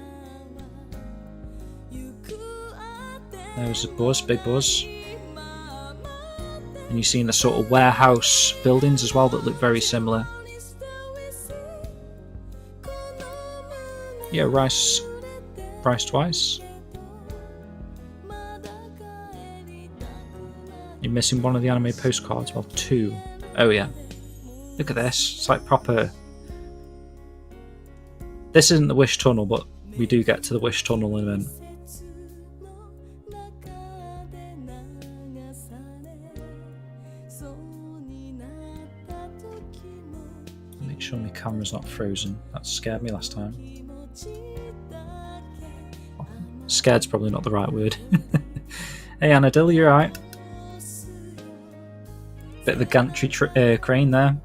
There was a buzz, big buzz. And you've seen the sort of warehouse buildings as well that look very similar. Yeah, rice twice. You're missing one of the anime postcards. Well, 2. Oh yeah. Look at this. It's like proper... This isn't the Wish Tunnel, but we do get to the Wish Tunnel in a minute. Make sure my camera's not frozen. That scared me last time. Scared's probably not the right word. Hey Anadil, you alright? Bit of a gantry crane there.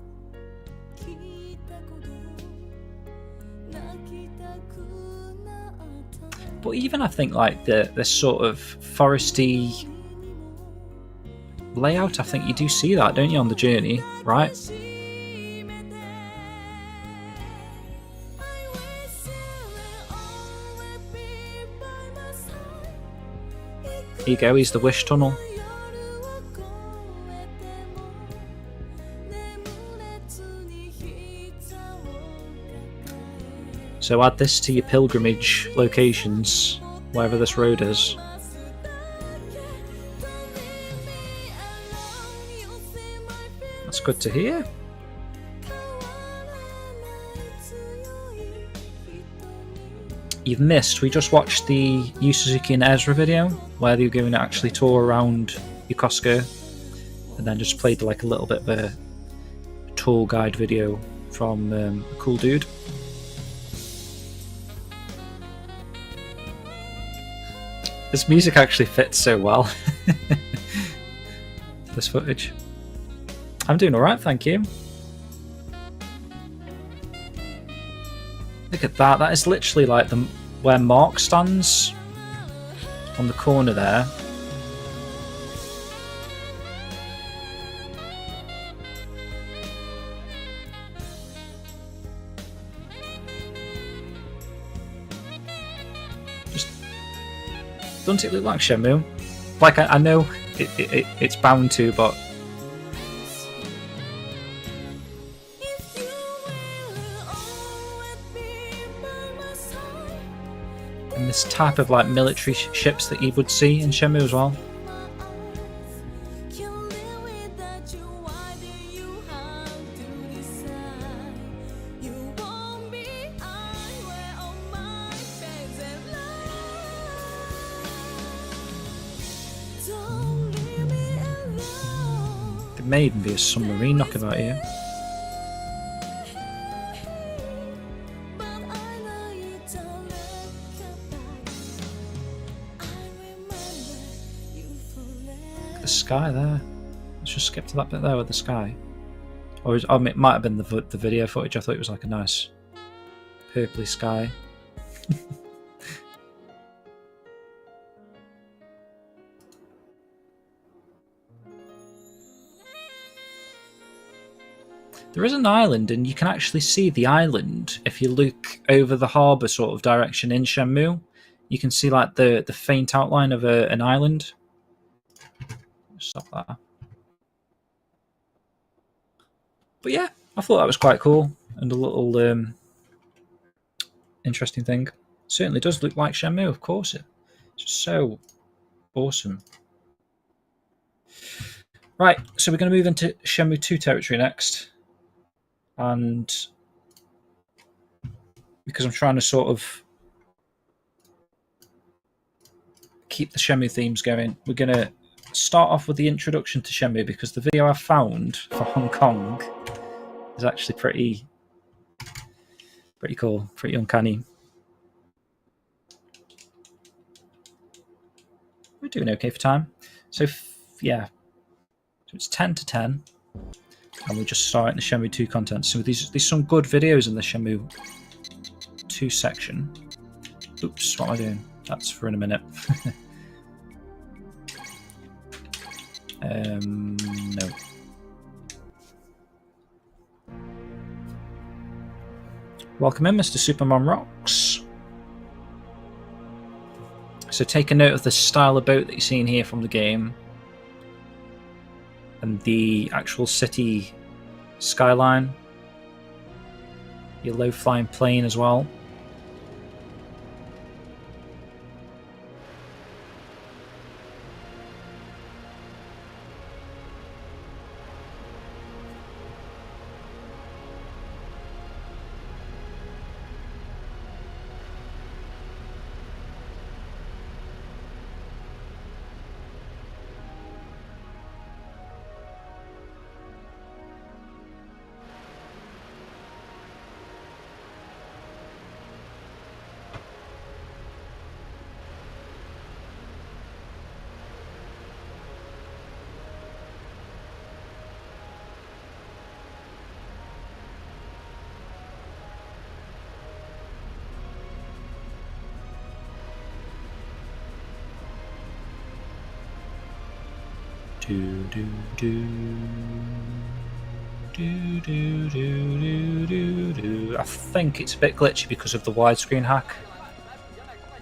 But even I think like the sort of foresty layout, I think you do see that, don't you, on the journey, right? Here you go, he's the Wish Tunnel. So add this to your pilgrimage locations, wherever this road is. That's good to hear. You've missed, we just watched the Yu Suzuki and Ezra video where they were going to actually tour around Yokosuka, and then just played like a little bit of a tour guide video from a cool dude. This music actually fits so well. This footage. I'm doing alright, thank you. Look at that, that is literally like where Mark stands on the corner there. Doesn't it look like Shenmue? Like, I know it's bound to, but... And this type of, like, military ships that you would see in Shenmue as well. May even be a submarine knockabout here. The sky there. Let's just skip to that bit there with the sky. Or it might have been the video footage. I thought it was like a nice purpley sky. There is an island, and you can actually see the island if you look over the harbour sort of direction in Shenmue. You can see like the faint outline of an island. Stop that. But yeah, I thought that was quite cool and a little interesting thing. Certainly does look like Shenmue, of course. It's just so awesome. Right, so we're going to move into Shenmue 2 territory next. And because I'm trying to sort of keep the Shenmue themes going, we're going to start off with the introduction to Shenmue, because the video I found for Hong Kong is actually pretty cool, pretty uncanny. We're doing okay for time. So yeah, so it's 10 to 10. And we're just starting the Shenmue 2 content. So there's some good videos in the Shenmue 2 section. Oops, what am I doing? That's for in a minute. No. Welcome in, Mr. Superman Rocks. So take a note of the style of boat that you're seeing here from the game. And the actual city skyline. Your low-flying plane as well. Do do do do do do do do. I think it's a bit glitchy because of the widescreen hack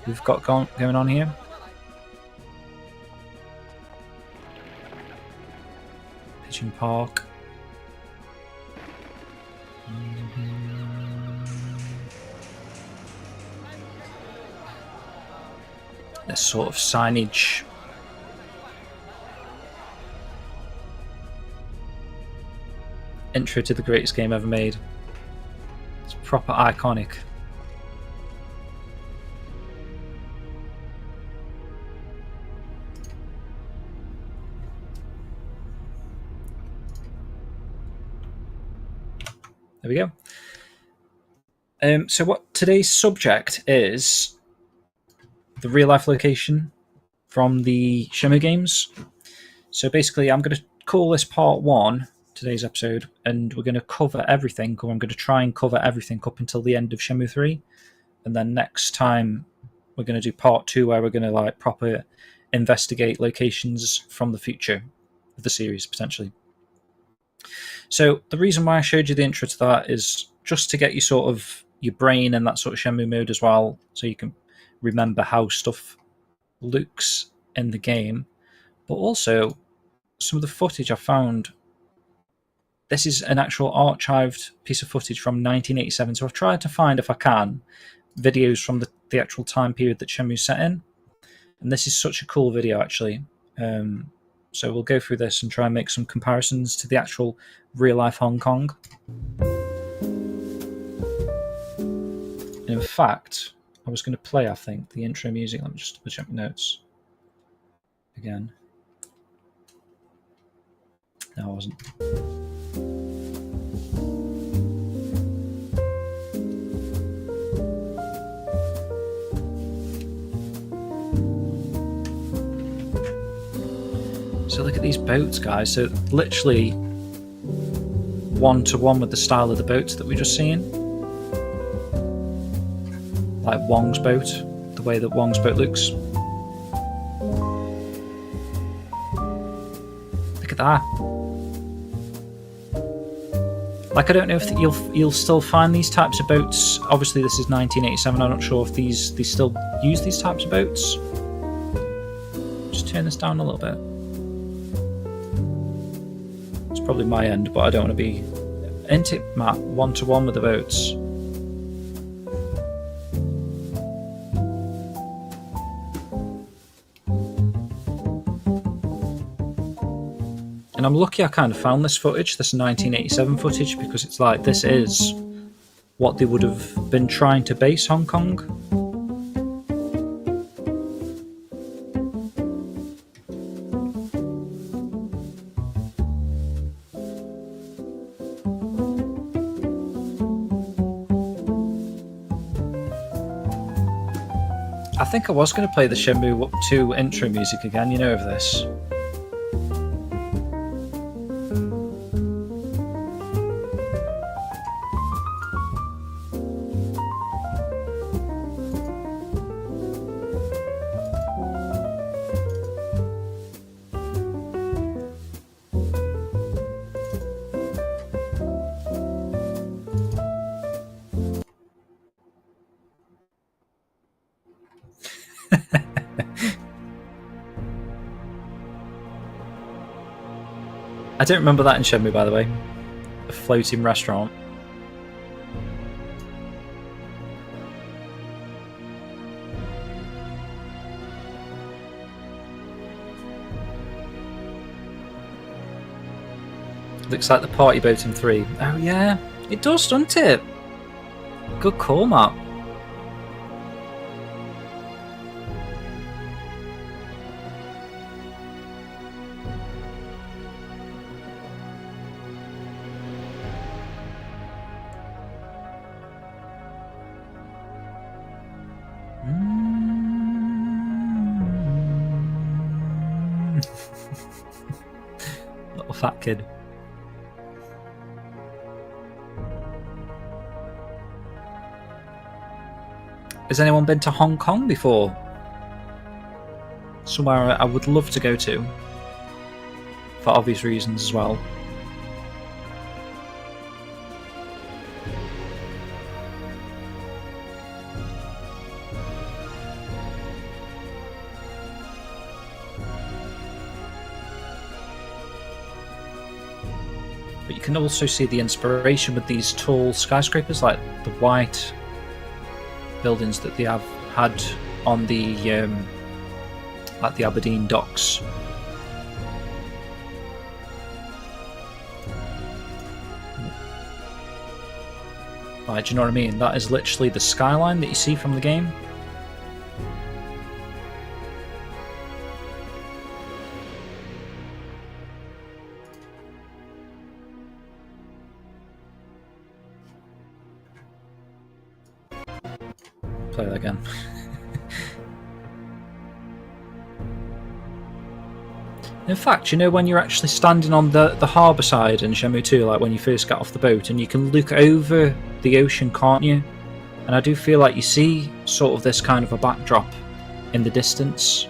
we've got going on here. Pigeon Park. This sort of signage. Intro to the greatest game ever made. It's proper iconic. There we go. So what today's subject is the real life location from the Shenmue games. So basically I'm going to call this part 1, today's episode, and we're going to cover everything, or I'm going to try and cover everything up until the end of Shenmue 3, and then next time we're going to do part 2 where we're going to like proper investigate locations from the future of the series potentially. So the reason why I showed you the intro to that is just to get you sort of your brain in that sort of Shenmue mode as well, so you can remember how stuff looks in the game, but also some of the footage I found. This is an actual archived piece of footage from 1987, so I've tried to find, if I can, videos from the actual time period that Shenmue's set in. And this is such a cool video, actually. So we'll go through this and try and make some comparisons to the actual real-life Hong Kong. And in fact, I was going to play, I think, the intro music. Let me just double check my notes again. No, I wasn't. So look at these boats, guys. So literally one-to-one with the style of the boats that we just seen. Like Wong's boat, the way that Wong's boat looks. Look at that. Like, I don't know if you'll still find these types of boats. Obviously, this is 1987. I'm not sure if they still use these types of boats. Just turn this down a little bit. It's probably my end, but I don't want to be intimate, one-to-one with the boats. And I'm lucky I kind of found this footage, this 1987 footage, because it's like, this is what they would have been trying to base Hong Kong. I think I was going to play the Shenmue 2 intro music again, you know, of this. I don't remember that in Shenmue, by the way. A floating restaurant. Looks like the party boat in 3. Oh yeah, it does, doesn't it? Good call, Matt. Little fat kid. Has anyone been to Hong Kong before? Somewhere I would love to go to, for obvious reasons as well. But you can also see the inspiration with these tall skyscrapers, like the white buildings that they have had on the like the Aberdeen docks. Like, do you know what I mean? That is literally the skyline that you see from the game. Play that again. In fact, you know, when you're actually standing on the harbour side in Shenmue 2, like when you first get off the boat, and you can look over the ocean, can't you? And I do feel like you see sort of this kind of a backdrop in the distance.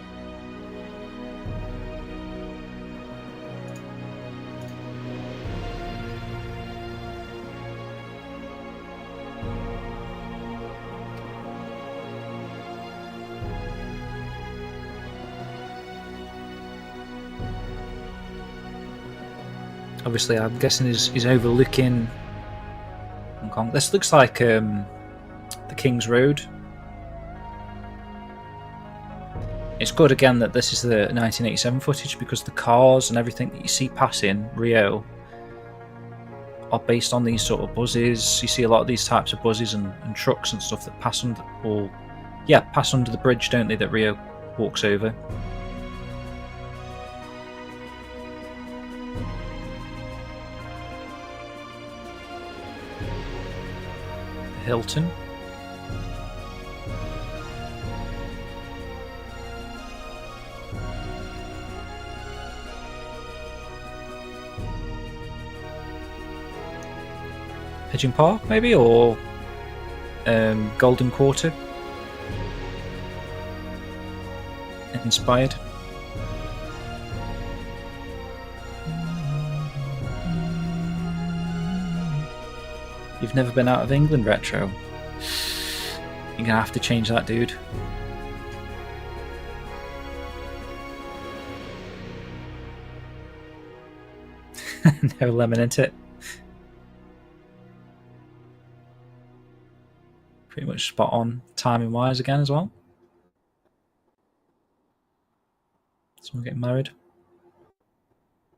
Obviously, I'm guessing he's overlooking Hong Kong. This looks like the King's Road. It's good again that this is the 1987 footage, because the cars and everything that you see passing Rio are based on these sort of buses. You see a lot of these types of buses and trucks and stuff that pass under, pass under the bridge, don't they, that Rio walks over. Hilton. Pigeon Park, maybe, or Golden Quarter. Inspired. You've never been out of England, Retro. You're gonna have to change that, dude. No lemon into it. Pretty much spot on timing wise again as well. Someone getting married.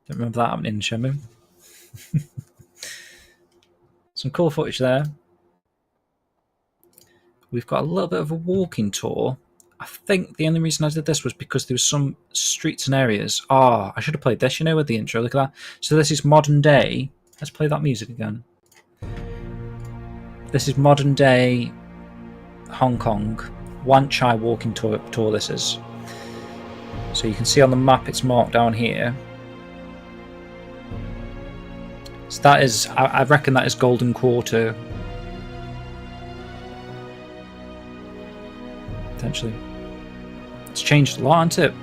Don't remember that happening in Shenmue. Some cool footage there. We've got a little bit of a walking tour. I think the only reason I did this was because there was some streets and areas. I should have played this, you know, with the intro. Look at that. So this is modern day. Let's play that music again. This is modern day Hong Kong. Wan Chai walking tour this is. So you can see on the map it's marked down here. So that is, I reckon that is Golden Quarter. Potentially. It's changed a lot, hasn't it?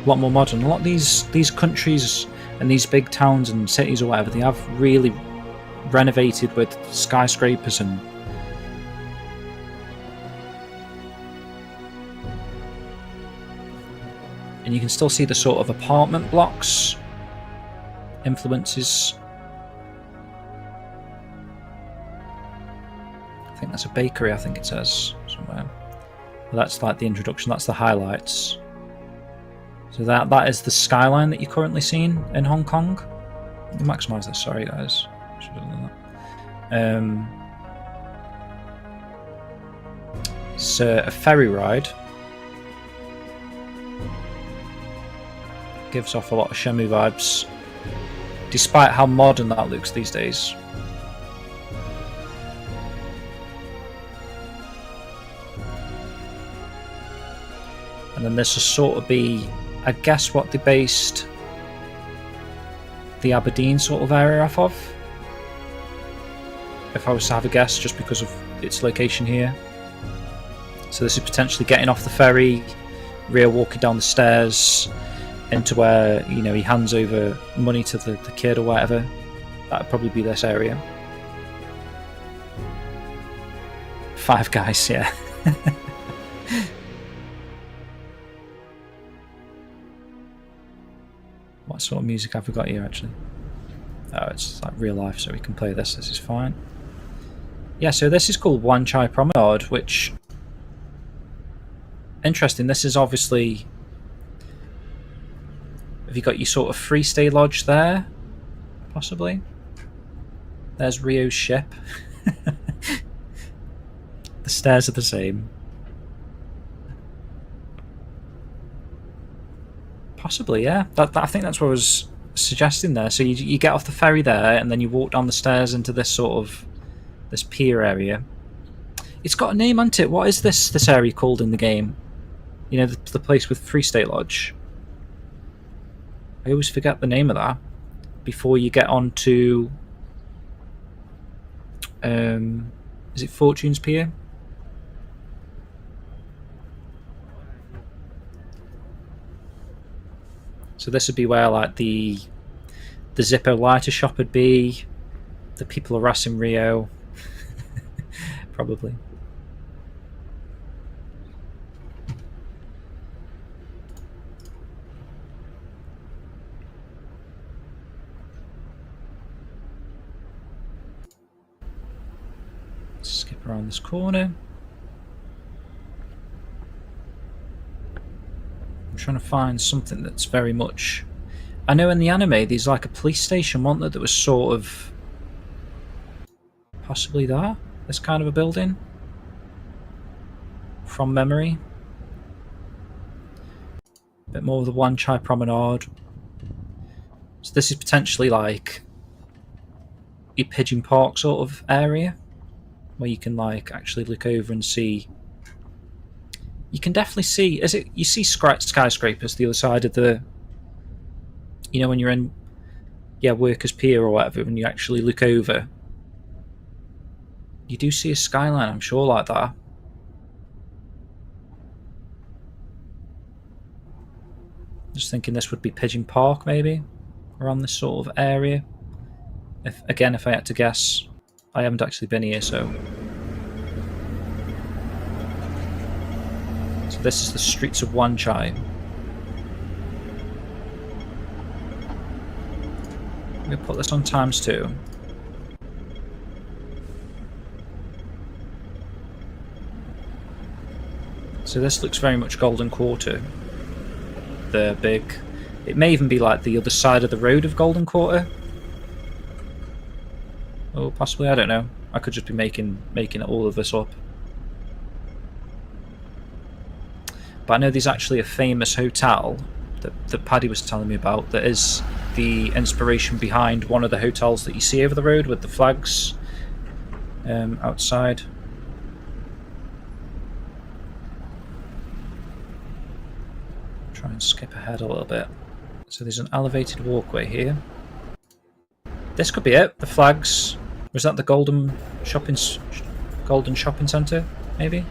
A lot more modern. A lot of these countries and these big towns and cities or whatever, they have really renovated with skyscrapers and you can still see the sort of apartment blocks influences. I think that's a bakery, I think it says somewhere. Well, that's like the introduction, that's the highlights. So that is the skyline that you're currently seeing in Hong Kong. Let me maximise this, sorry guys. Should have done that. It's a ferry ride. Gives off a lot of Shenmue vibes, despite how modern that looks these days. And then this will sort of be, I guess, what they based the Aberdeen sort of area off of. If I was to have a guess, just because of its location here. So this is potentially getting off the ferry, Rio walking down the stairs into where, you know, he hands over money to the kid or whatever. That would probably be this area. Five Guys, yeah. What sort of music have we got here, actually? Oh, it's like real life, so we can play this. This is fine. Yeah, so this is called Wan Chai Promenade, which... Interesting, this is obviously... Have you got your sort of free stay lodge there? Possibly. There's Rio's ship. The stairs are the same. Possibly, yeah. I think that's what I was suggesting there. So you get off the ferry there, and then you walk down the stairs into this sort of this pier area. It's got a name, hasn't it? What is this area called in the game? You know, the place with Free State Lodge. I always forget the name of that before you get on to is it Fortune's Pier? So this would be where like the Zippo lighter shop would be, the people harassing Rio. Probably. Skip around this corner. I'm trying to find something that's very much... I know in the anime there's like a police station, wasn't there, that was sort of... possibly there? This kind of a building? From memory. A bit more of the Wan Chai Promenade. So this is potentially like your Pigeon Park sort of area, where you can like actually look over and see. You can definitely see, you see skyscrapers the other side of the, you know, when you're in, yeah, Workers' Pier or whatever, when you actually look over, you do see a skyline, I'm sure, like that. Just thinking this would be Pigeon Park, maybe, around this sort of area. If I had to guess. I haven't actually been here, so this is the streets of Wanchai. I'm going to put this on ×2. So this looks very much Golden Quarter. The big... It may even be like the other side of the road of Golden Quarter. Or possibly, I don't know. I could just be making all of this up. But I know there's actually a famous hotel that Paddy was telling me about that is the inspiration behind one of the hotels that you see over the road with the flags outside. Try and skip ahead a little bit. So there's an elevated walkway here. This could be it. The flags. Was that the Golden Shopping Centre? Maybe.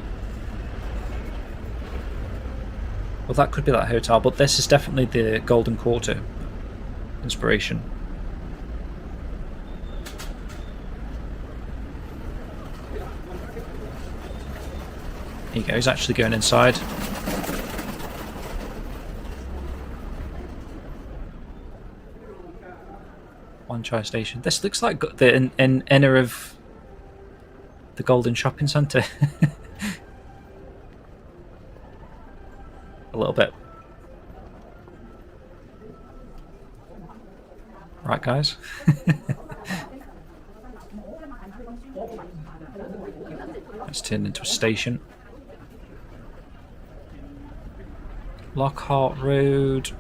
Well, that could be that hotel, but this is definitely the Golden Quarter inspiration. There you go. He's actually going inside. Wanchai Station. This looks like the inner of the Golden Shopping Centre. A little bit. Right, guys. It's turned into a station. Lockhart Road.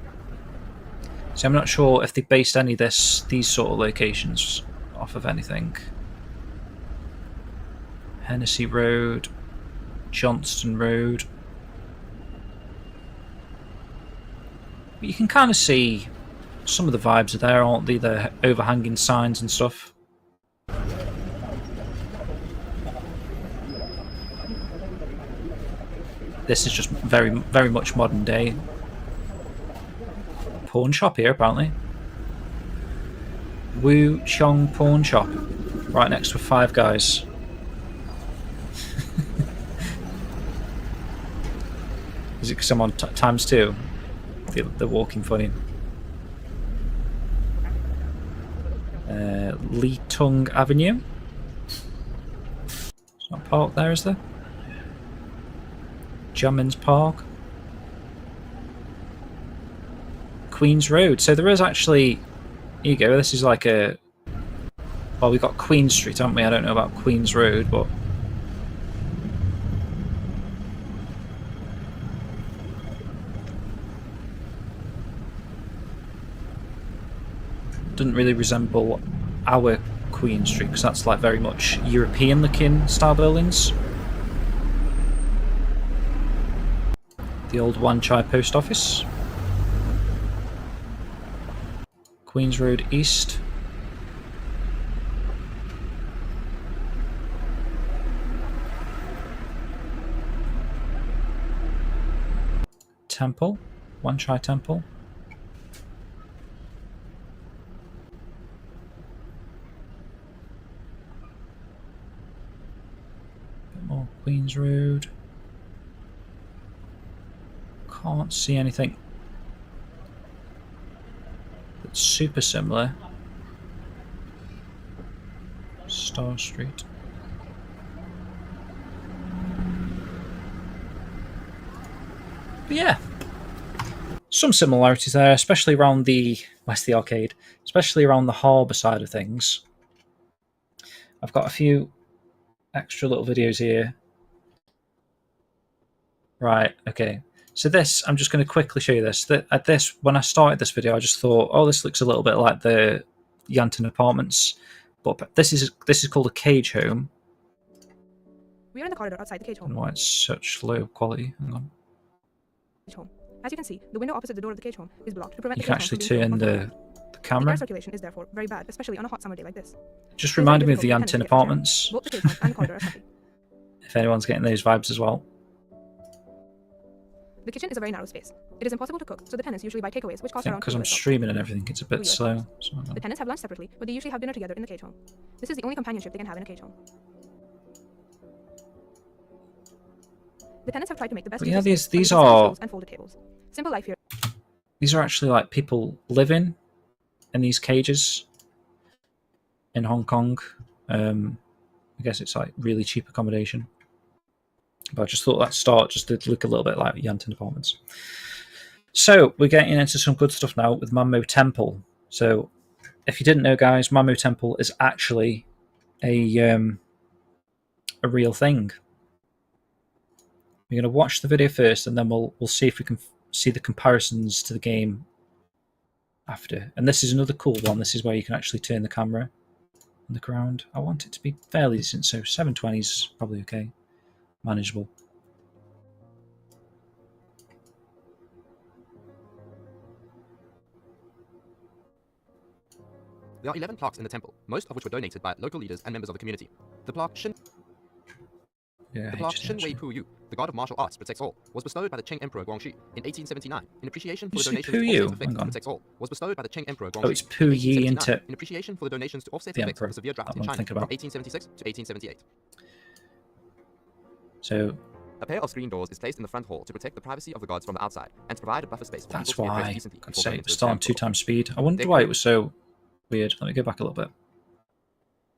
See, I'm not sure if they based any of these sort of locations off of anything. Hennessy Road, Johnston Road. But you can kind of see some of the vibes are there, aren't they? The overhanging signs and stuff. This is just very, very much modern day. Pawn shop here, apparently. Wu Chong Pawn Shop, right next to Five Guys. Is it because I'm on ×2? They're walking funny. Lee Tung Avenue. It's not park there, is there? Jummins Park. Queen's Road. So there is actually... Here you go, this is like a... Well, we've got Queen Street, haven't we? I don't know about Queen's Road, but... Doesn't really resemble our Queen Street, because that's like very much European looking style buildings. The old Wanchai Post Office. Queen's Road East. Temple. Wanchai Temple. Bit more Queen's Road. Can't see anything that's super similar. Star Street. But yeah, some similarities there, especially around the West the Arcade, especially around the harbour side of things. I've got a few extra little videos here. Right, okay. So this, I'm just going to quickly show you this. When I started this video, I just thought, oh, this looks a little bit like the Yanton Apartments, but this is called a cage home. We are in the corridor outside the cage home. And why it's such low quality? Hang on. Cage home. As you can see, the window opposite the door of the cage home is blocked to prevent You can actually turn the The camera. air circulation is therefore very bad, especially on a hot summer day like this. Just reminded me of the Yanton Apartments. Both the cage home and the corridor are stuffy. If anyone's getting those vibes as well. The kitchen is a very narrow space. It is impossible to cook, so the tenants usually buy takeaways, which cost around Because I'm $2. streaming and everything, it's a bit slow. So The tenants have lunch separately, but they usually have dinner together in the cage home. This is the only companionship they can have in a cage home. The tenants have tried to make the best But use yeah, of these space by using are stools and folded tables. Simple life here. these are actually like people living in these cages in Hong Kong. I guess it's like really cheap accommodation. But I just thought that start just did look a little bit like Yanton Apartments. So we're getting into some good stuff now with Momo Temple. So if you didn't know, guys, Momo Temple is actually a real thing. We're going to watch the video first, and then we'll see if we can see the comparisons to the game after. And this is another cool one. This is where you can actually turn the camera on the ground. I want it to be fairly decent, so 720 is probably okay, manageable. There are 11 plaques in the temple, most of which were donated by local leaders and members of the community. The plaque Shenmue, the god of martial arts protects all, was bestowed by the Qing Emperor Guangxi in 1879 in appreciation for the donations to offset the effects protects all. Was bestowed by the Qing Emperor Guangxi it's Puyi in into in appreciation for the donations to offset the the effects of Emperor. the severe drought That in one China I'm from thinking about. 1876 to 1878. So A pair of screen doors is placed in the front hall to protect the privacy of the gods from the outside and to provide a buffer space for that's people to get dressed why. decently I'd before say going it's into the still on temple. 2x speed. I wonder why it was so weird. Let me go back a little bit.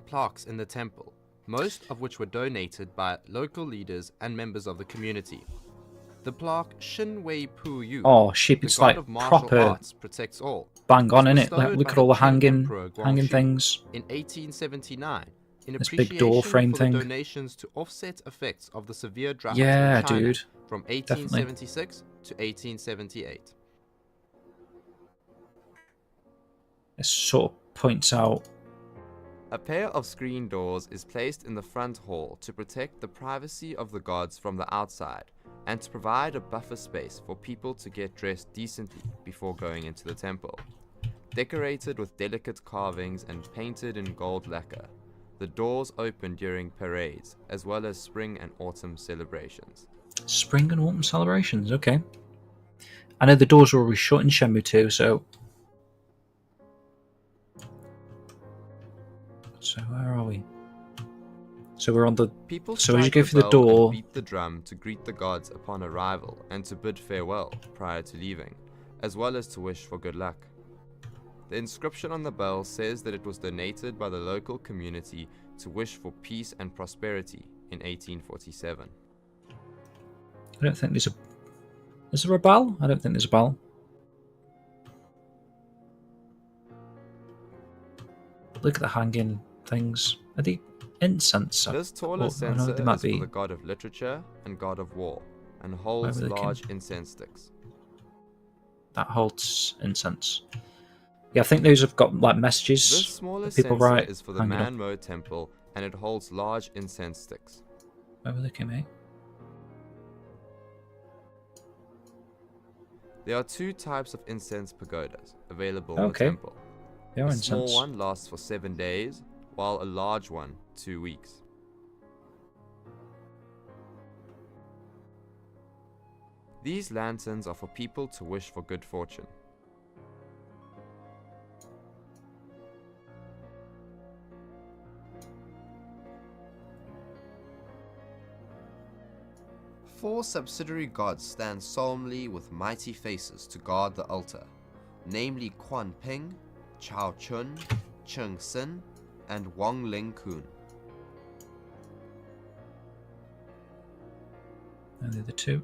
Plaques in the temple, most of which were donated by local leaders and members of the community. The plaque Shenmue, Oh, sheep! the It's god like of martial proper arts protects all, bang on, was in it. Like, bestowed look by at all the Qing hanging Emperor hanging Guangxi things. in 1879 in This appreciation big door frame for thing. the donations to offset effects of the severe drought Yeah, in China dude. from Definitely. 1876 to 1878. It sort of points out. A pair of screen doors is placed in the front hall to protect the privacy of the gods from the outside and to provide a buffer space for people to get dressed decently before going into the temple. Decorated with delicate carvings and painted in gold lacquer, the doors open during parades as well as spring and autumn celebrations. Spring and autumn celebrations, okay. I know the doors were always shut in Shenmue 2, so... So where are we? So we're on the... People So as you strike go the through the bell and door... beat the drum to greet the gods upon arrival and to bid farewell prior to leaving, as well as to wish for good luck. The inscription on the bell says that it was donated by the local community to wish for peace and prosperity in 1847. I don't think there's a... Is there a bell? I don't think there's a bell. Look at the hanging things. Are they incense? This taller Oh, censer they might is for be. the god of literature and god of war, and holds Where were they large incense sticks. That holds incense. Yeah, I think those have got like messages This smaller that people censer write. is for the hanging up. Momo Temple, and it holds large incense sticks. Where were they coming? There are two types of incense pagodas available in Okay. the temple. They are A small incense. one lasts for 7 days, while a large one 2 weeks. These lanterns are for people to wish for good fortune. Four subsidiary gods stand solemnly with mighty faces to guard the altar, namely Quan Ping, Chao Chun, Cheng Sin, and Wang Ling Kun. And the other two.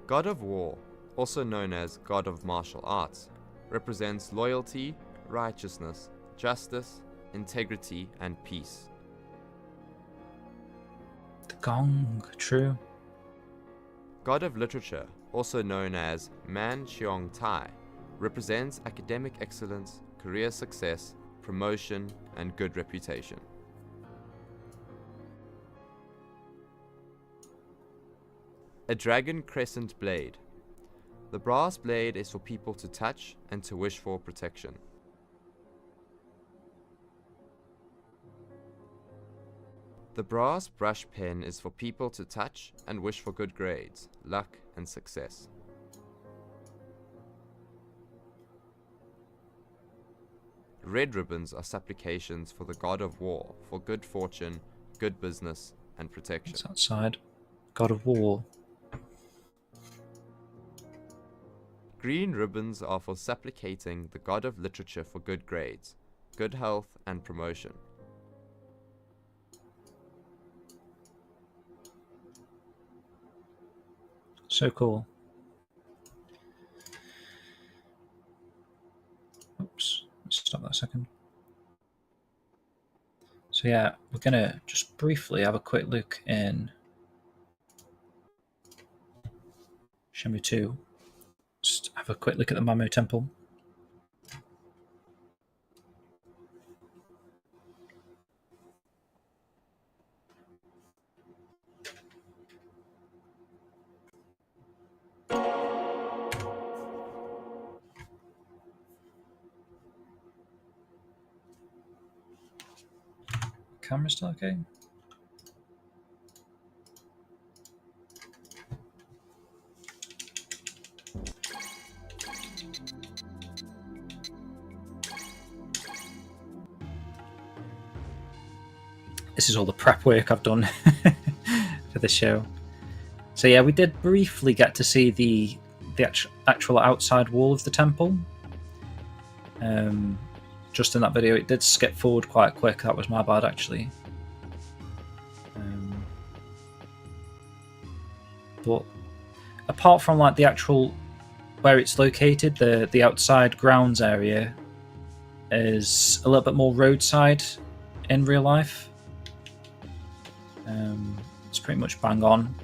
God of War, also known as God of Martial Arts, represents loyalty, righteousness, justice, integrity, and peace. The gong, true. God of Literature, also known as Man Cheong Tai, represents academic excellence, career success, promotion, and good reputation. A dragon crescent blade. The brass blade is for people to touch and to wish for The brass brush pen is for people to touch and wish for good grades, luck, and success. Red ribbons are supplications for the god of war for good fortune, good business, and protection. It's outside. God of War. Green ribbons are for supplicating the god of literature for good grades, good health, and promotion. So cool. Oops. Let's stop that a second. So yeah, we're going to just briefly have a quick look in Shenmue 2. Just have a quick look at the Momo Temple. Camera still okay? This is all the prep work I've done for this show. So yeah, we did briefly get to see the actual outside wall of the temple. Just in that video, it did skip forward quite quick. That was my bad, actually. But apart from like the actual where it's located, the outside grounds area is a little bit more roadside in real life. It's pretty much bang on,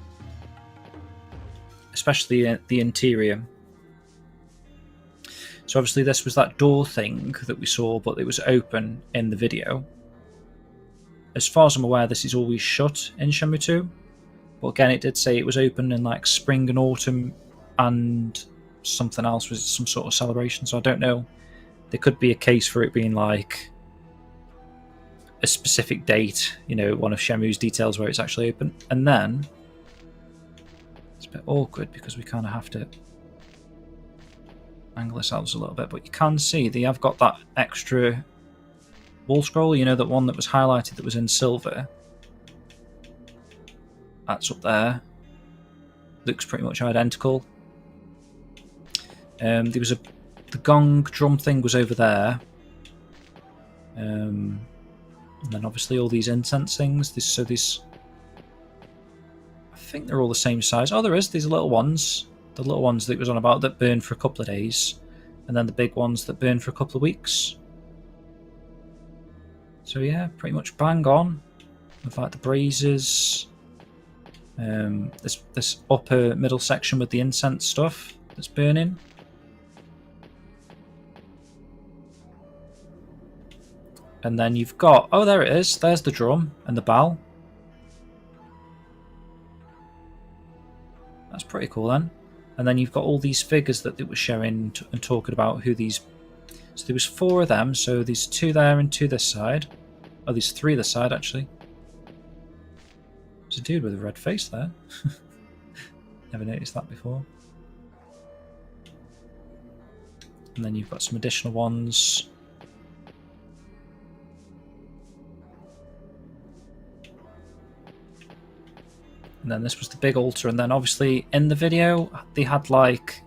especially the interior. So obviously this was that door thing that we saw, but it was open in the video. As far as I'm aware, this is always shut in Shenmue 2. But again, it did say it was open in like spring and autumn, and something else was some sort of celebration. So I don't know. There could be a case for it being like a specific date, you know, one of Shenmue's details where it's actually open. And then it's a bit awkward because we kind of have to angle ourselves a little bit, but you can see they have got that extra wall scroll, you know, that one that was highlighted that was in silver. That's up there. Looks pretty much identical. There was the gong drum thing was over there. And then obviously all these incense things. I think they're all the same size. Oh, there is these little ones. The little ones that it was on about that burn for a couple of days, and then the big ones that burn for a couple of weeks. So yeah, pretty much bang on with like the braziers. This upper middle section with the incense stuff that's burning. And then you've got, oh, there it is. There's the drum and the bell. That's pretty cool then. And then you've got all these figures that it was showing and talking about who these. So there was 4 of them. So there's 2 there and 2 this side. Oh, there's 3 this side actually. There's a dude with a red face there. Never noticed that before. And then you've got some additional ones. And then this was the big altar, and then obviously in the video they had like,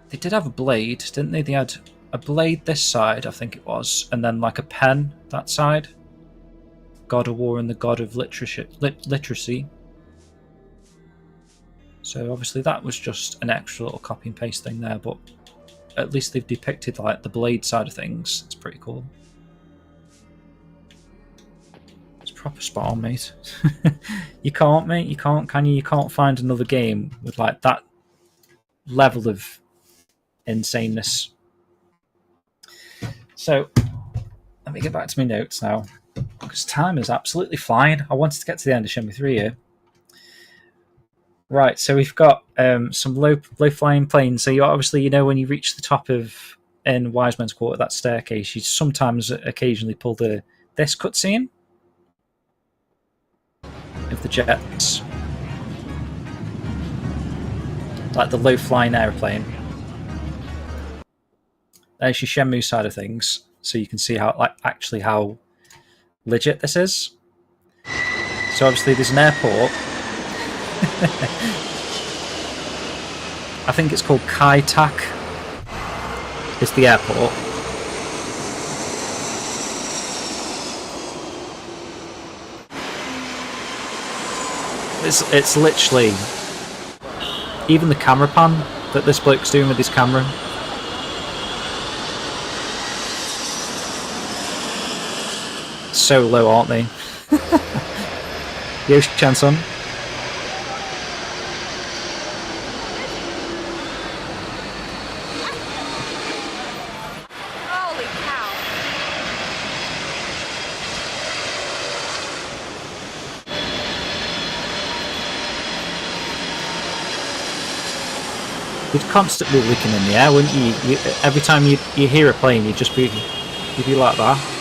they did have a blade, didn't they? They had a blade this side, I think it was, and then like a pen that side. God of War and the God of Literacy. So obviously that was just an extra little copy and paste thing there, but at least they've depicted like the blade side of things. It's pretty cool. Proper spot on, mate. You can't, mate. You can't, can you? You can't find another game with like that level of insaneness. So let me get back to my notes now, because time is absolutely flying. I wanted to get to the end of Shenmue 3 here. Right, so we've got some low flying planes. So you obviously, you know, when you reach the top of in Wise Men's Quarter, that staircase, you sometimes occasionally pull this cutscene. of the jets. Like the low-flying airplane. There's your Shenmue side of things, so you can see how actually how legit this is. So obviously there's an airport. I think it's called Kai Tak. It's the airport. It's literally even the camera pan that this bloke's doing with his camera. So low, aren't they? Yoshi-chan-son. Holy cow. You'd constantly looking in the air, wouldn't you? Every time you hear a plane, you'd be like that.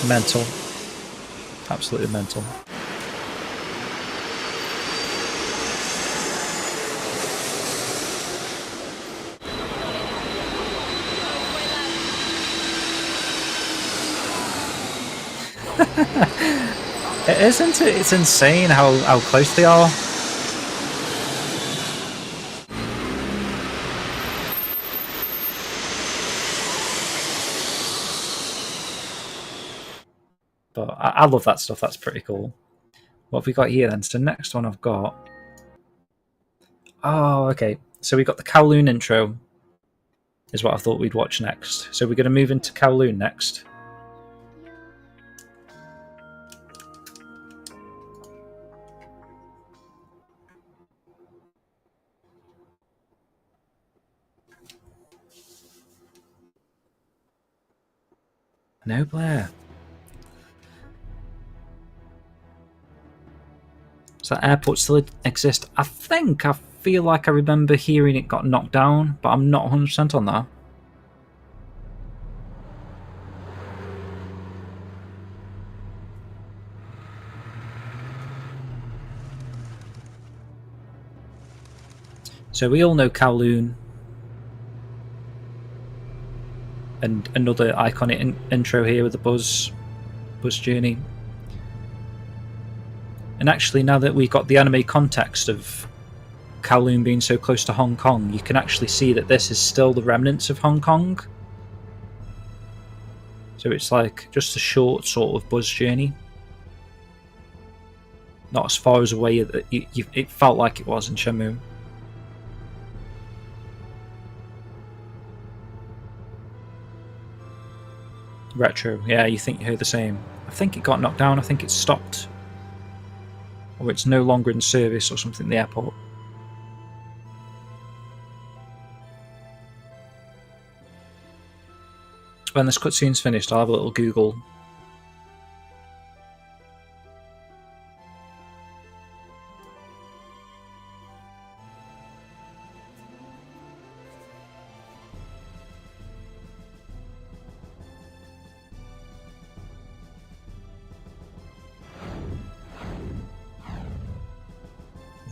Mental. Absolutely mental. It isn't it? It's insane how close they are. But I love that stuff. That's pretty cool. What have we got here then? So the next one I've got... Oh, okay. So we got the Kowloon intro is what I thought we'd watch next. So we're going to move into Kowloon next. No, Blair. Does that airport still exist? I feel like I remember hearing it got knocked down, but I'm not 100% on that. So we all know Kowloon. And another iconic intro here with the Buzz journey. And actually, now that we've got the anime context of Kowloon being so close to Hong Kong, you can actually see that this is still the remnants of Hong Kong. So it's like just a short sort of Buzz journey. Not as far as away that it felt like it was in Shenmue. Retro, yeah, you think you heard the same. I think it got knocked down, I think it stopped. Or it's no longer in service or something in the airport. When this cutscene's finished, I'll have a little Google.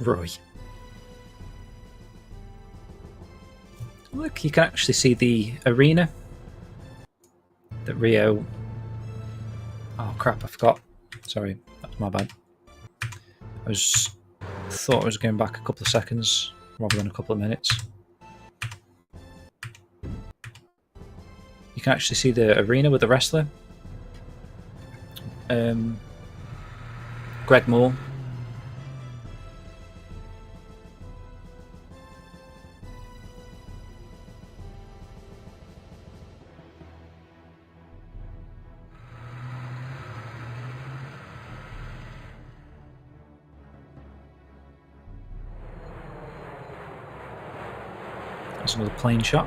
Roy. Look, you can actually see the arena that Rio... Oh crap, I forgot. Sorry, that's my bad. I thought I was going back a couple of seconds rather than a couple of minutes. You can actually see the arena with the wrestler. Greg Moore. That's another plane shot.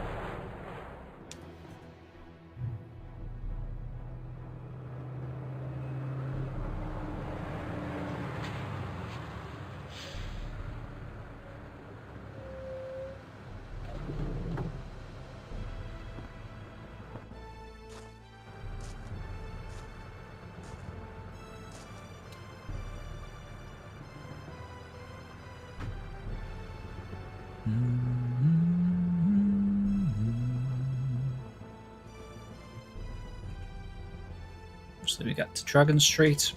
obviously we get to Dragon Street,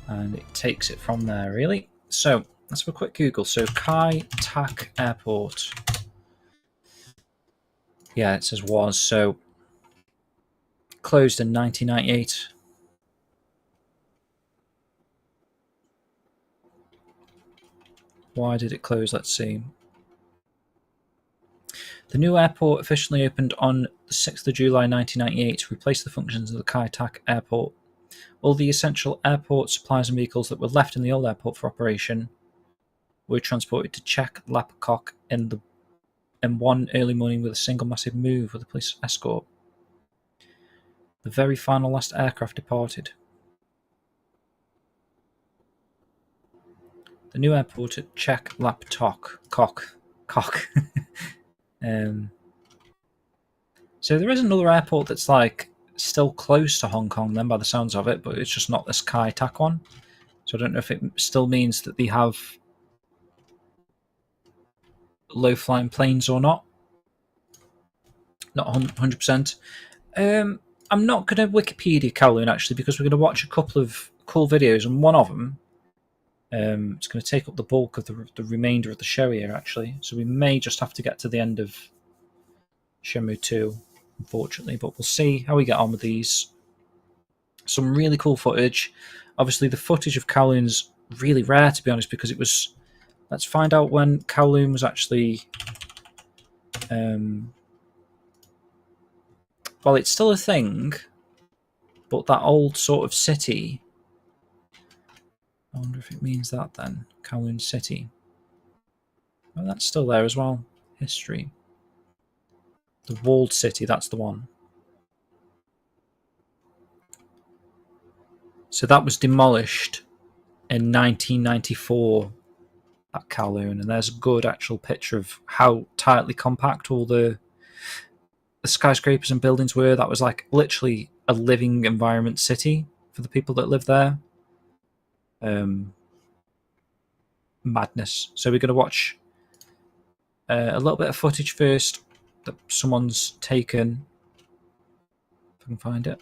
and it takes it from there, really. So let's have a quick Google. So Kai Tak Airport. Yeah, it says was. So closed in 1998. Why did it close? Let's see. The new airport officially opened on the 6th of July 1998 to replace the functions of the Kai Tak Airport. All the essential airport supplies and vehicles that were left in the old airport for operation were transported to Czech Lapkok in one early morning with a single massive move with a police escort. The very final last aircraft departed. The new airport at Czech Lapkok. So there is another airport that's like still close to Hong Kong then by the sounds of it, but it's just not this Kai Tak one. So I don't know if it still means that they have low flying planes or not. Not 100%. I'm not going to Wikipedia Kowloon actually, because we're going to watch a couple of cool videos, and one of them it's going to take up the bulk of the remainder of the show here actually. So we may just have to get to the end of Shenmue 2, unfortunately, but we'll see how we get on with these. Some really cool footage. Obviously the footage of Kowloon's really rare, to be honest, because it was... Let's find out when Kowloon was actually... well, it's still a thing, but that old sort of city... I wonder if it means that then. Kowloon City. Well, that's still there as well. History. The Walled City, that's the one. So that was demolished in 1994 at Kowloon, and there's a good actual picture of how tightly compact all the skyscrapers and buildings were. That was like literally a living environment city for the people that live there. Madness. So we're going to watch a little bit of footage first that someone's taken, if I can find it,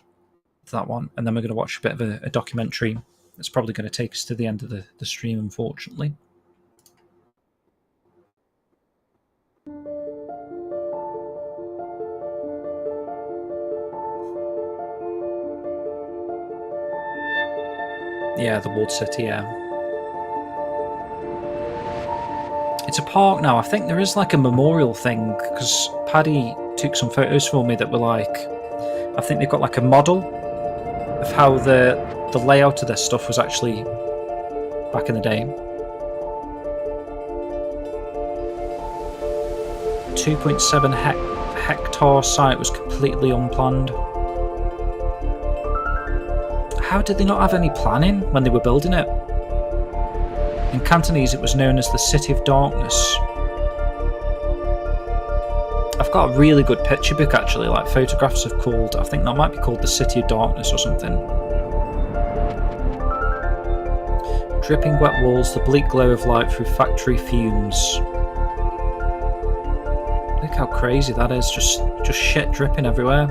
that one, and then we're going to watch a bit of a documentary that's probably going to take us to the end of the stream, unfortunately. Yeah, the Walled City, yeah. It's a park now. I think there is like a memorial thing, because Paddy took some photos for me that were like... I think they've got like a model of how the layout of this stuff was actually back in the day. 2.7 hectare site was completely unplanned. How did they not have any planning when they were building it? In Cantonese, it was known as the City of Darkness. I've got a really good picture book actually, like photographs of called, I think that might be called the City of Darkness or something. Dripping wet walls, the bleak glow of light through factory fumes. Look how crazy that is, just shit dripping everywhere.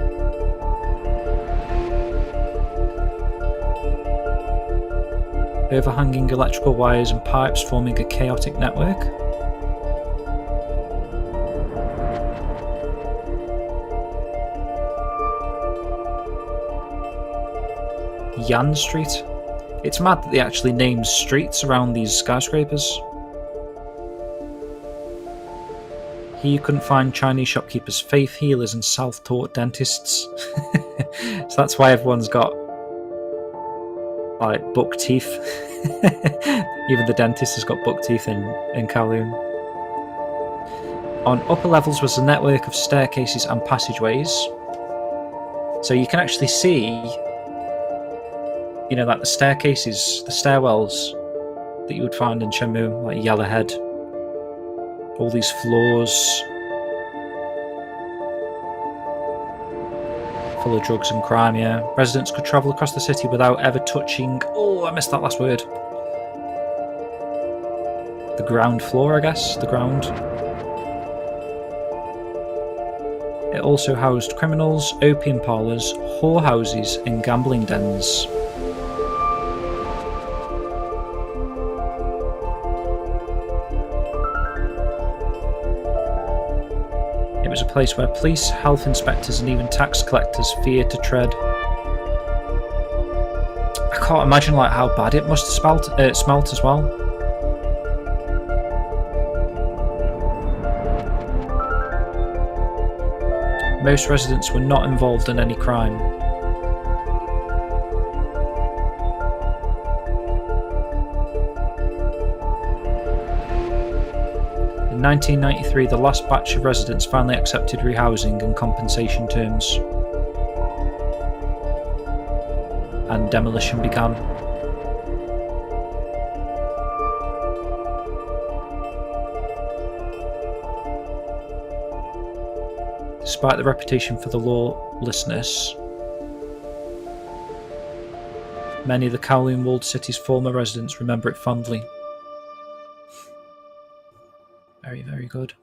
Overhanging electrical wires and pipes forming a chaotic network. Yan Street. It's mad that they actually named streets around these skyscrapers. Here you couldn't find Chinese shopkeepers, faith healers and self-taught dentists. So that's why everyone's got like buck teeth. Even the dentist has got buck teeth in Kowloon. On upper levels was a network of staircases and passageways. So you can actually see, you know, like the staircases, the stairwells that you would find in Shenmue, like Yellowhead. All these floors full of drugs and crime, yeah. Residents could travel across the city without ever touching... Oh, I missed that last word. The ground floor, I guess. The ground. It also housed criminals, opium parlours, whorehouses and gambling dens. It was a place where police, health inspectors and even tax collectors feared to tread. I can't imagine like how bad it must have smelt as well. Most residents were not involved in any crime. In 1993, the last batch of residents finally accepted rehousing and compensation terms, and demolition began. Despite the reputation for the lawlessness, many of the Kowloon Walled City's former residents remember it fondly. Very, very good.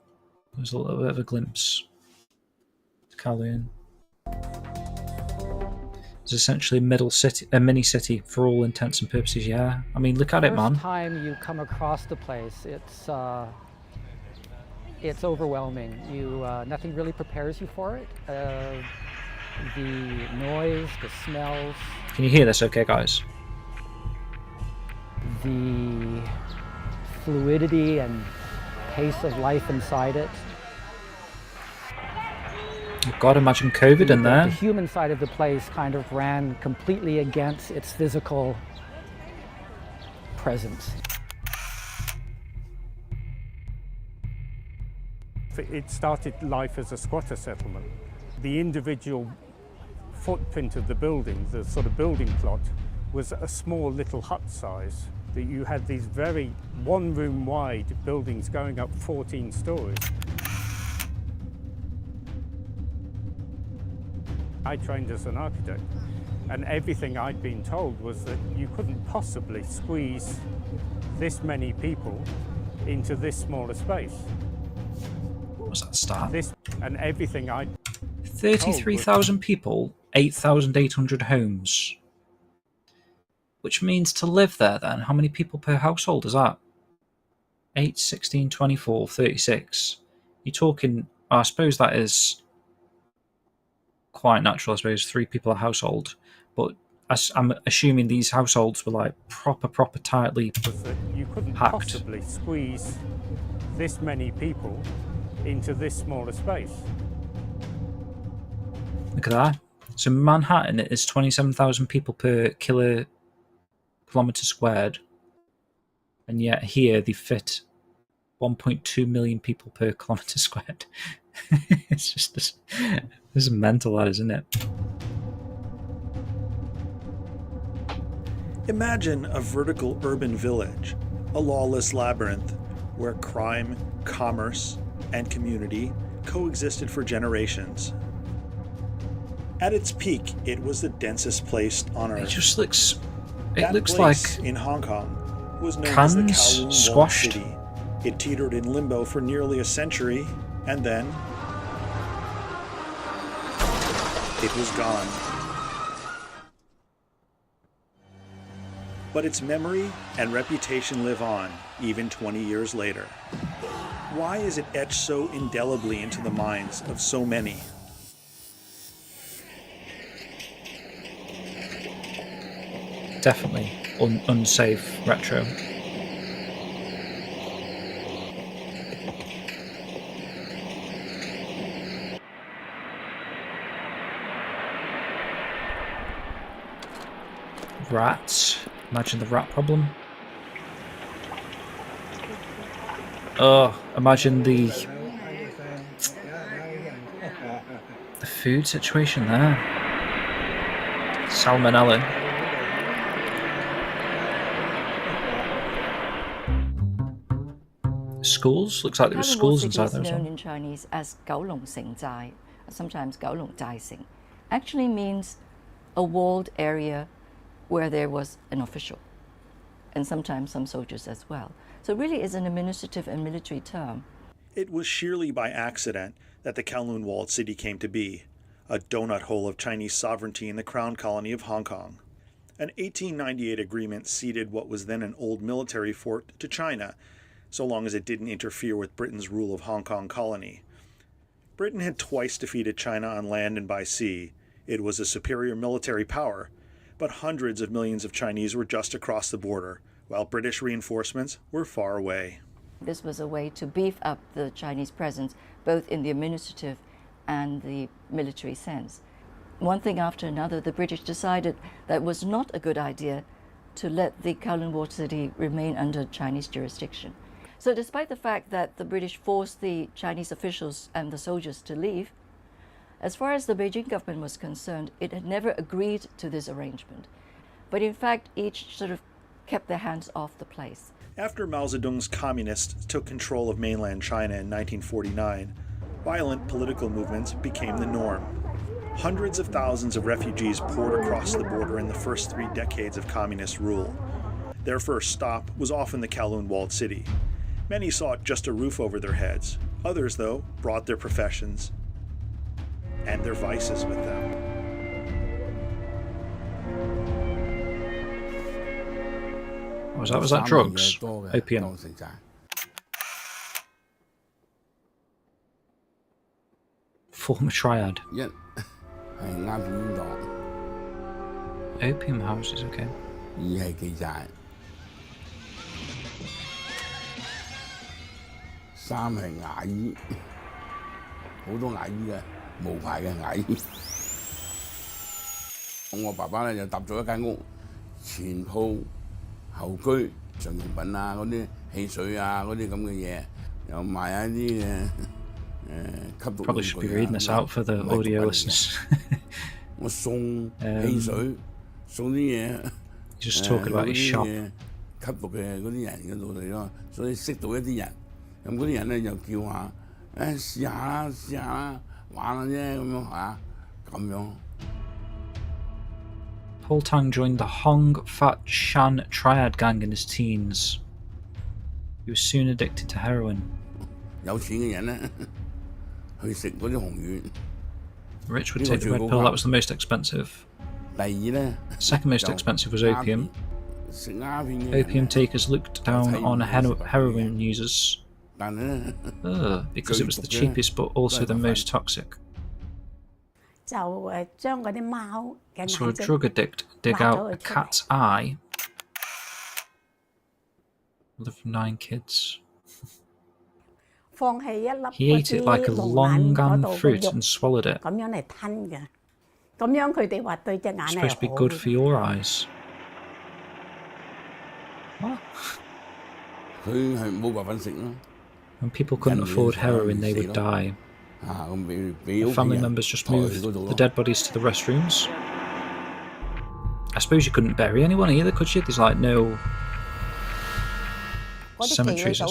There's a little bit of a glimpse to Kowloon. It's essentially a mini city for all intents and purposes. Yeah, I mean, look at it, man. First time you come across the place, it's overwhelming. Nothing really prepares you for it. The noise, the smells. Can you hear this? Okay, guys. The fluidity and pace of life inside it. God, imagine COVID in there. The human side of the place kind of ran completely against its physical presence. It started life as a squatter settlement. The individual footprint of the building, the sort of building plot, was a small little hut size. That you had these very one-room wide buildings going up 14 stories. I trained as an architect, and everything I'd been told was that you couldn't possibly squeeze this many people into this smaller space. What was that start? And everything 33,000 people, 8,800 homes. Which means to live there then, how many people per household is that? 8, 16, 24, 36. You're talking, I suppose that is quite natural, I suppose, 3 people a household. But I'm assuming these households were like proper tightly you couldn't packed. Possibly squeeze this many people into this smaller space. Look at that. So Manhattan is 27,000 people per kilometre squared, and yet here they fit 1.2 million people per kilometre squared. It's just this is mental, that isn't it? Imagine a vertical urban village, a lawless labyrinth where crime, commerce, and community coexisted for generations. At its peak, it was the densest place on Earth. It just looks... That looks place like in Hong Kong was known as the Kowloon Walled squashed. City. It teetered in limbo for nearly a century, and then it was gone. But its memory and reputation live on, even 20 years later. Why is it etched so indelibly into the minds of so many? Definitely unsafe retro. Rats. Imagine the rat problem. Oh, imagine the food situation there. Salmonella. Schools? Looks like there were schools inside there as well. Known in Chinese as Kowloon Zai, sometimes Kowloon Zai Sing, actually means a walled area where there was an official, and sometimes some soldiers as well. So really it's an administrative and military term. It was sheerly by accident that the Kowloon Walled City came to be, a donut hole of Chinese sovereignty in the Crown Colony of Hong Kong. An 1898 agreement ceded what was then an old military fort to China, so long as it didn't interfere with Britain's rule of Hong Kong colony. Britain had twice defeated China on land and by sea. It was a superior military power, but hundreds of millions of Chinese were just across the border, while British reinforcements were far away. This was a way to beef up the Chinese presence, both in the administrative and the military sense. One thing after another, the British decided that it was not a good idea to let the Kowloon Walled City remain under Chinese jurisdiction. So despite the fact that the British forced the Chinese officials and the soldiers to leave, as far as the Beijing government was concerned, it had never agreed to this arrangement. But in fact, each sort of kept their hands off the place. After Mao Zedong's communists took control of mainland China in 1949, violent political movements became the norm. Hundreds of thousands of refugees poured across the border in the first 3 decades of communist rule. Their first stop was often the Kowloon Walled City. Many sought just a roof over their heads. Others, though, brought their professions and their vices with them. Was that drugs? Opium. Form a triad. Opium houses, okay. Probably should be reading this out for the audio listeners. He's just talking about his shop. Paul Tang joined the Hong Fat Shan triad gang in his teens. He was soon addicted to heroin. Rich would take the red pill, that was the most expensive. Second most expensive was opium. Opium takers looked down on heroin users because it was the cheapest but also the most toxic. So a drug addict dig out a cat's eye. Lived 9 kids. He ate it like a longan fruit and swallowed it. It's supposed to be good for your eyes. What? When people couldn't afford heroin, they would die. The family members just moved the dead bodies to the restrooms. I suppose you couldn't bury anyone either, could you? There's like no cemeteries.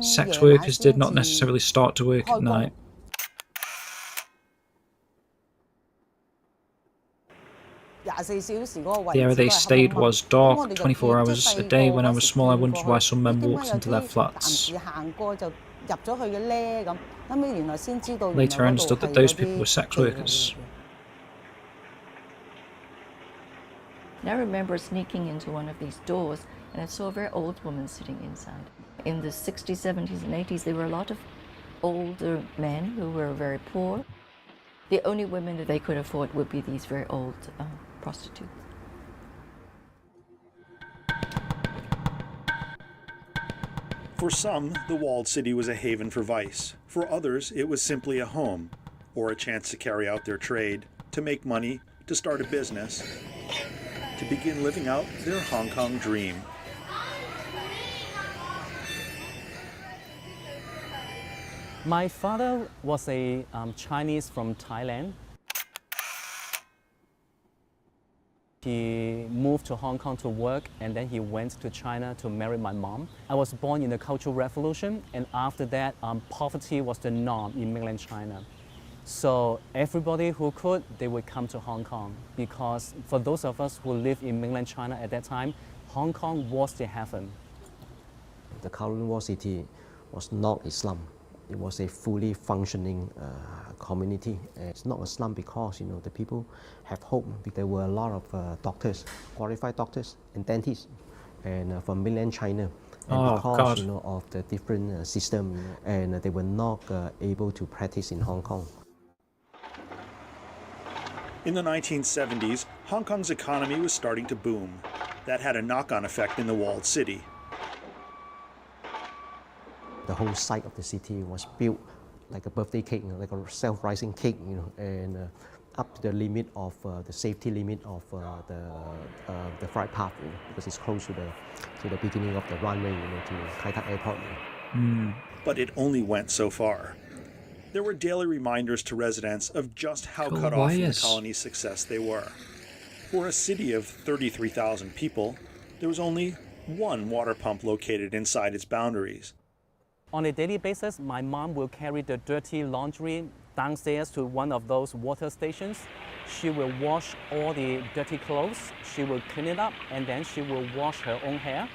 Sex workers did not necessarily start to work at night. The area they stayed was dark 24 hours a day. When I was small, I wondered why some men walked into their flats. Later I understood that those people were sex workers. I remember sneaking into one of these doors and I saw a very old woman sitting inside. In the 60s, 70s and 80s, there were a lot of older men who were very poor. The only women that they could afford would be these very old prostitutes. For some, the walled city was a haven for vice. For others, it was simply a home, or a chance to carry out their trade, to make money, to start a business, to begin living out their Hong Kong dream. My father was a Chinese from Thailand. He moved to Hong Kong to work and then he went to China to marry my mom. I was born in the Cultural Revolution, and after that poverty was the norm in mainland China. So everybody who could, they would come to Hong Kong, because for those of us who lived in mainland China at that time, Hong Kong was the heaven. The Kowloon Walled City was not a slum. It was a fully functioning community. It's not a slum because the people have hope. There were a lot of doctors, qualified doctors and dentists, and from mainland China. And because of the different system, and they were not able to practice in Hong Kong. In the 1970s, Hong Kong's economy was starting to boom. That had a knock-on effect in the walled city. The whole side of the city was built like a birthday cake, like a self-rising cake, and up to the limit of the safety limit of the flight path, because it's close to the beginning of the runway, to Kai Tak Airport. But it only went so far. There were daily reminders to residents of just how cut off from the colony's success they were. For a city of 33,000 people, there was only one water pump located inside its boundaries. On a daily basis, my mom will carry the dirty laundry downstairs to one of those water stations. She will wash all the dirty clothes, she will clean it up, and then she will wash her own hair.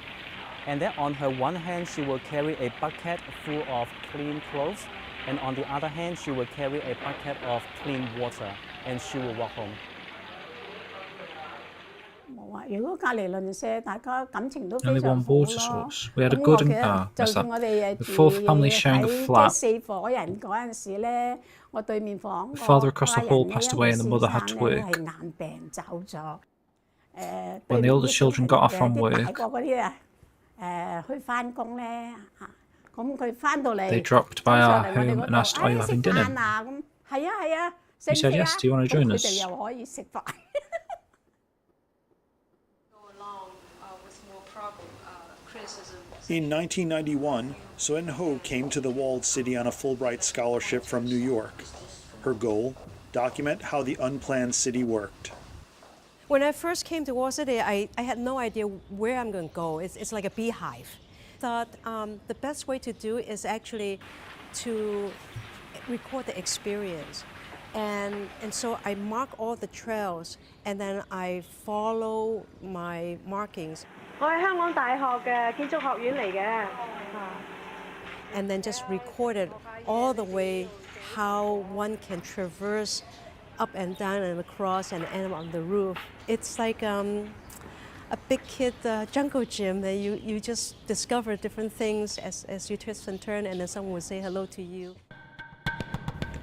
And then on her one hand, she will carry a bucket full of clean clothes, and on the other hand, she will carry a bucket of clean water, and she will walk home. Only one water source. We had a good the fourth family sharing a flat. The father across the hall passed away and the mother had to work. When the older children got off from work, they dropped by our home and asked, "Are you having dinner?" We said, "Yes, do you want to join us?" In 1991, Suen Ho came to the walled city on a Fulbright scholarship from New York. Her goal, document how the unplanned city worked. When I first came to Walled City, I had no idea where I'm going to go. It's like a beehive. I thought the best way to do is actually to record the experience. And so I mark all the trails, and then I follow my markings. And then just recorded all the way how one can traverse up and down and across and end on the roof. It's like a big kid jungle gym that you just discover different things as you twist and turn, and then someone will say hello to you.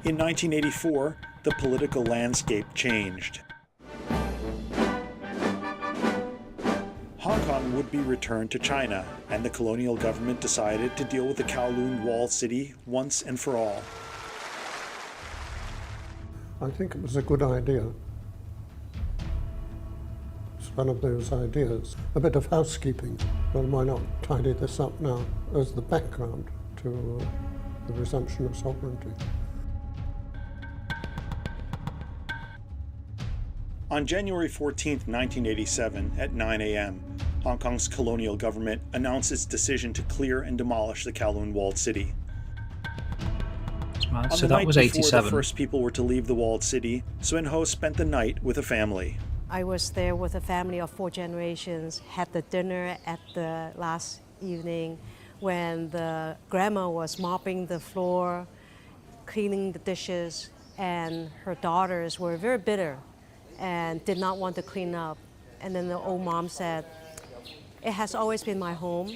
In 1984, the political landscape changed. Hong Kong would be returned to China, and the colonial government decided to deal with the Kowloon Walled City once and for all. I think it was a good idea. It's one of those ideas. A bit of housekeeping. Well, why not tidy this up now as the background to the resumption of sovereignty? On January 14, 1987, at 9 a.m., Hong Kong's colonial government announced its decision to clear and demolish the Kowloon Walled City. On the night before the first people were to leave the walled city, Suen Ho spent the night with a family. I was there with a family of 4 generations, had the dinner at the last evening when the grandma was mopping the floor, cleaning the dishes, and her daughters were very bitter and did not want to clean up. And then the old mom said, "It has always been my home,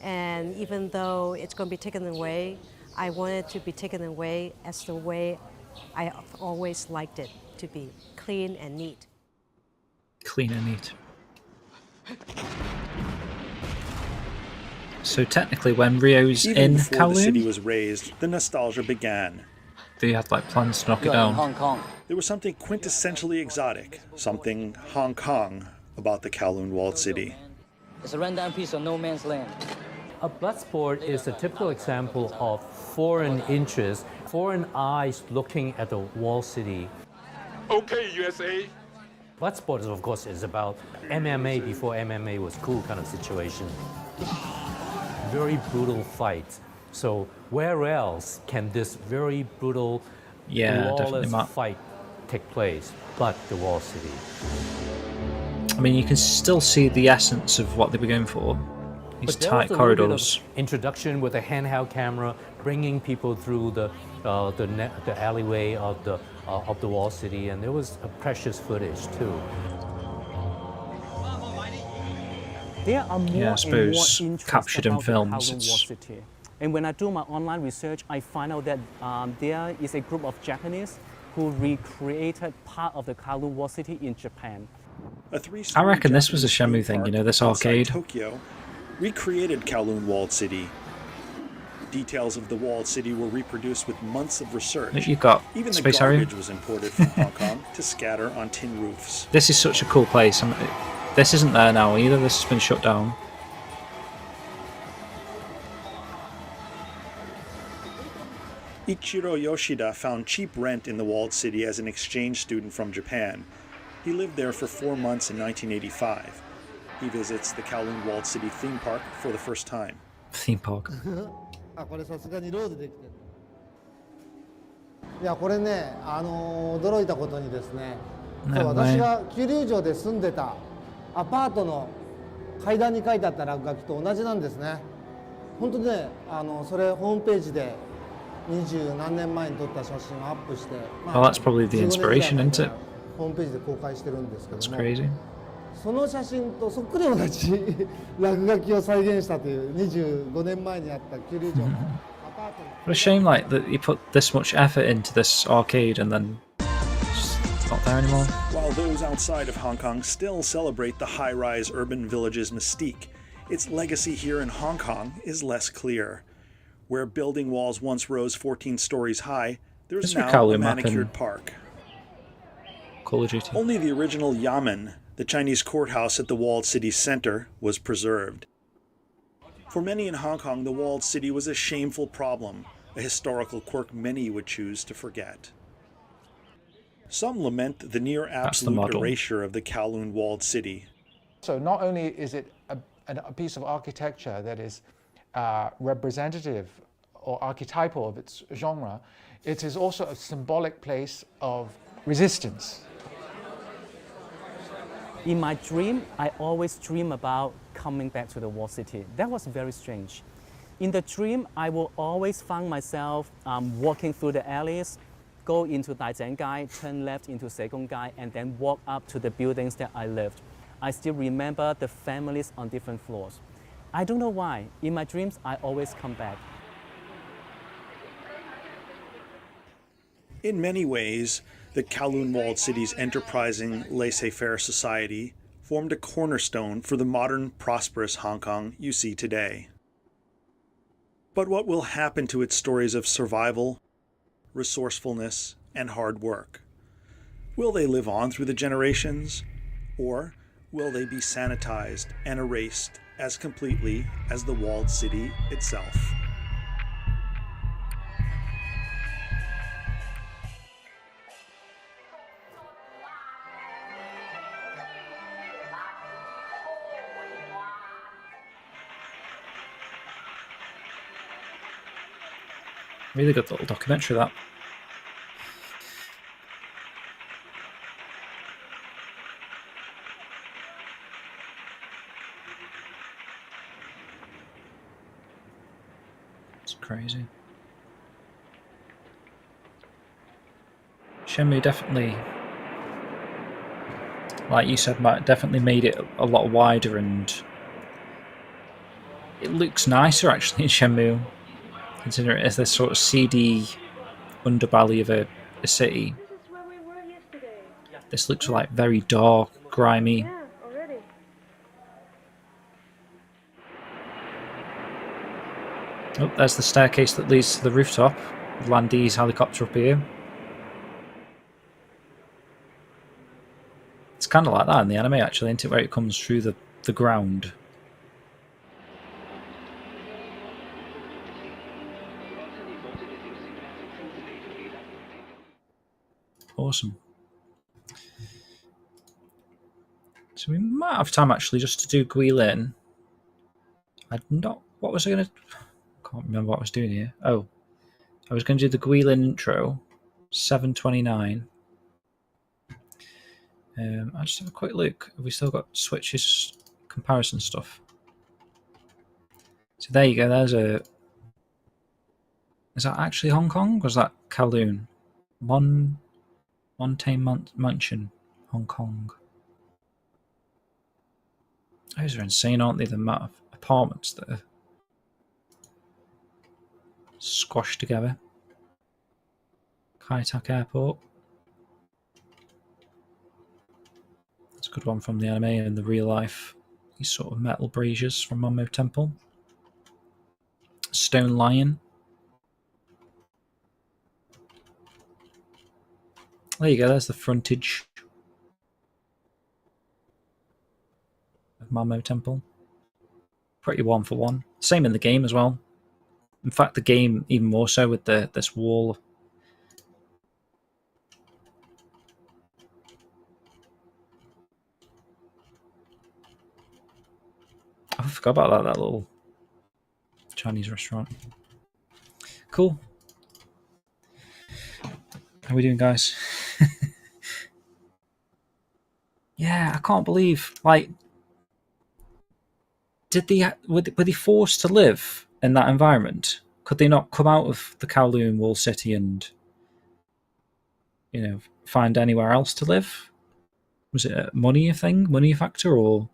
and even though it's going to be taken away, I want it to be taken away as the way I always liked it to be, clean and neat." Clean and neat. So technically, when Rio's Even in before the city Kowloon, was razed, the nostalgia began. they had like plans to knock it down. Hong Kong. There was something quintessentially exotic, something Hong Kong about the Kowloon Walled City. It's a rundown piece of no man's land. A bloodsport is a typical example of foreign interest, foreign eyes looking at the walled city. Okay, USA. Bloodsport, of course, is about MMA before MMA was cool kind of situation. Very brutal fights. So where else can this very brutal, lawless fight take place but the walled city? I mean, you can still see the essence of what they were going for. These But there tight was a little bit corridors. of introduction with a handheld camera, bringing people through the alleyway of the walled city, and there was a precious footage too. There are more Yeah, I and suppose more interest captured in about the films, Kowloon Walled it's City. And when I do my online research, I find out that there is a group of Japanese who recreated part of the Kowloon Walled City in Japan. I reckon this was a Shenmue thing, you know, this arcade. Tokyo recreated Kowloon Walled City. Details of the walled city were reproduced with months of research. You've got Even the Space garbage Harrier. was imported from Hong Kong to scatter on tin roofs. This is such a cool place. This isn't there now either. This has been shut down. Ichiro Yoshida found cheap rent in the walled city as an exchange student from Japan. He lived there for 4 months in 1985. He visits the Kowloon Walled City theme park for the first time. Theme park. あ、これさすがにローでできてる。いやこれね、驚いたことにですね、そう私が桐生城で住んでたアパートの階段に書いてあった落書きと同じなんですね。本当ね、それホームページで20何年前に撮った写真をアップして、Well, that's probably the inspiration, isn't it? ホームページで公開してるんですけども。 It's crazy. その写真とそっくり同じ落書きを再現したという25年前にあった桐生城のアパートに。 What a shame, like, that you put this much effort into this arcade and then it's not there anymore. While those outside of Hong Kong still celebrate the high-rise urban village's mystique, its legacy here in Hong Kong is less clear. Where building walls once rose 14 stories high, there's now a manicured park. Call of Duty. Only the original Yamen, the Chinese courthouse at the walled city's center, was preserved. For many in Hong Kong, the walled city was a shameful problem, a historical quirk many would choose to forget. Some lament the near absolute erasure of the Kowloon Walled City. So not only is it a piece of architecture that is representative or archetypal of its genre, it is also a symbolic place of resistance. In my dream, I always dream about coming back to the walled city. That was very strange. In the dream, I will always find myself walking through the alleys, go into Daijiangai, turn left into Segonggai, and then walk up to the buildings that I lived. I still remember the families on different floors. I don't know why. In my dreams, I always come back. In many ways, the Kowloon Walled City's enterprising, laissez-faire society formed a cornerstone for the modern, prosperous Hong Kong you see today. But what will happen to its stories of survival, resourcefulness, and hard work? Will they live on through the generations? Or will they be sanitized and erased as completely as the walled city itself? Really good little documentary, that. It's crazy. Shenmue definitely, like you said, Matt, definitely made it a lot wider, and it looks nicer actually in Shenmue. Consider it as this sort of seedy underbelly of a city. This looks like very dark, grimy. Oh, there's the staircase that leads to the rooftop. Landy's helicopter up here. It's kind of like that in the anime actually, isn't it, where it comes through the ground. Awesome. So we might have time actually just to do Guilin. What was I going to... Can't remember what I was doing here. Oh, I was going to do the Guilin intro. 7:29. I'll just have a quick look. Have we still got Switch's comparison stuff? So there you go. There's a. Is that actually Hong Kong? Or was that Kowloon? Montaigne Mansion, Hong Kong. Those are insane, aren't they? The amount of apartments that are squashed together. Kai Tak Airport. That's a good one from the anime and the real life. These sort of metal braziers from Momo Temple. Stone Lion. There you go, there's the frontage of Momo Temple. Pretty one for one. Same in the game as well. In fact, the game even more so with this wall. I forgot about that little Chinese restaurant. Cool. How are we doing, guys? Yeah, I can't believe, like, were they forced to live in that environment? Could they not come out of the Kowloon Walled City and, find anywhere else to live? Was it a money factor, or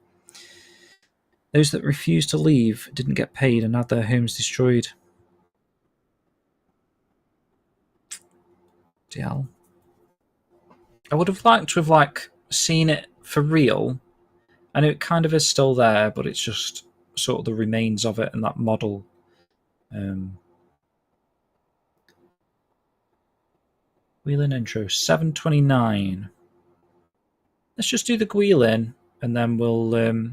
those that refused to leave didn't get paid and had their homes destroyed? DL. I would have liked to have seen it for real. I know it kind of is still there, but it's just sort of the remains of it and that model. Guilin intro 7:29. Let's just do the Guilin, and then we'll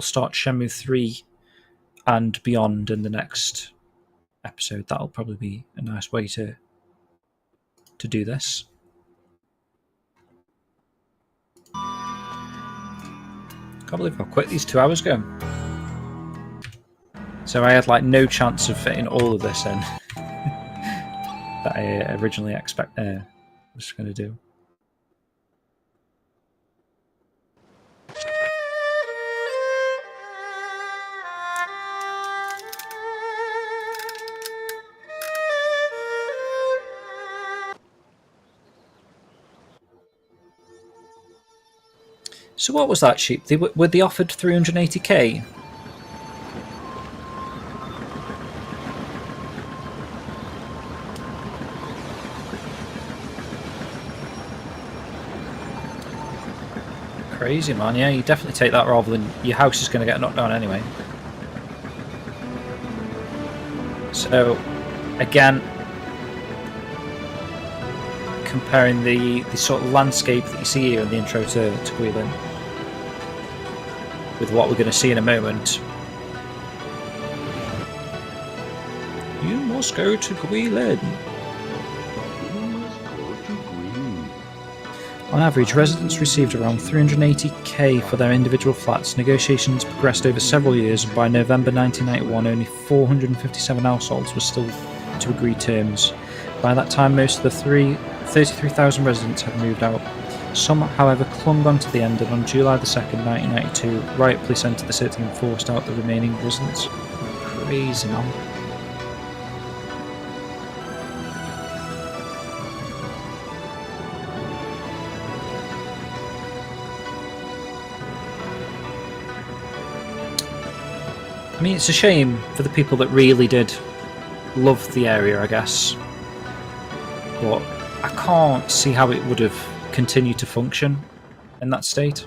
start Shenmue 3 and beyond in the next episode. That'll probably be a nice way to do this. Can't believe how quick these 2 hours go. So I had no chance of fitting all of this in that I originally was going to do. So what was that sheep? Were they offered 380k? Crazy, man. Yeah, you definitely take that rather than your house is going to get knocked down anyway. So, again, comparing the sort of landscape that you see here in the intro to Guilin with what we're going to see in a moment. You must go to Guilin. On average, residents received around 380k for their individual flats. Negotiations progressed over several years, and by November 1991 only 457 households were still to agree terms. By that time, most of the 33,000 residents had moved out. Some, however, clung on to the end, and on July 2nd, 1992, riot police entered the city and forced out the remaining residents. Crazy, man. I mean, it's a shame for the people that really did love the area, I guess. But I can't see how it would have continued to function in that state.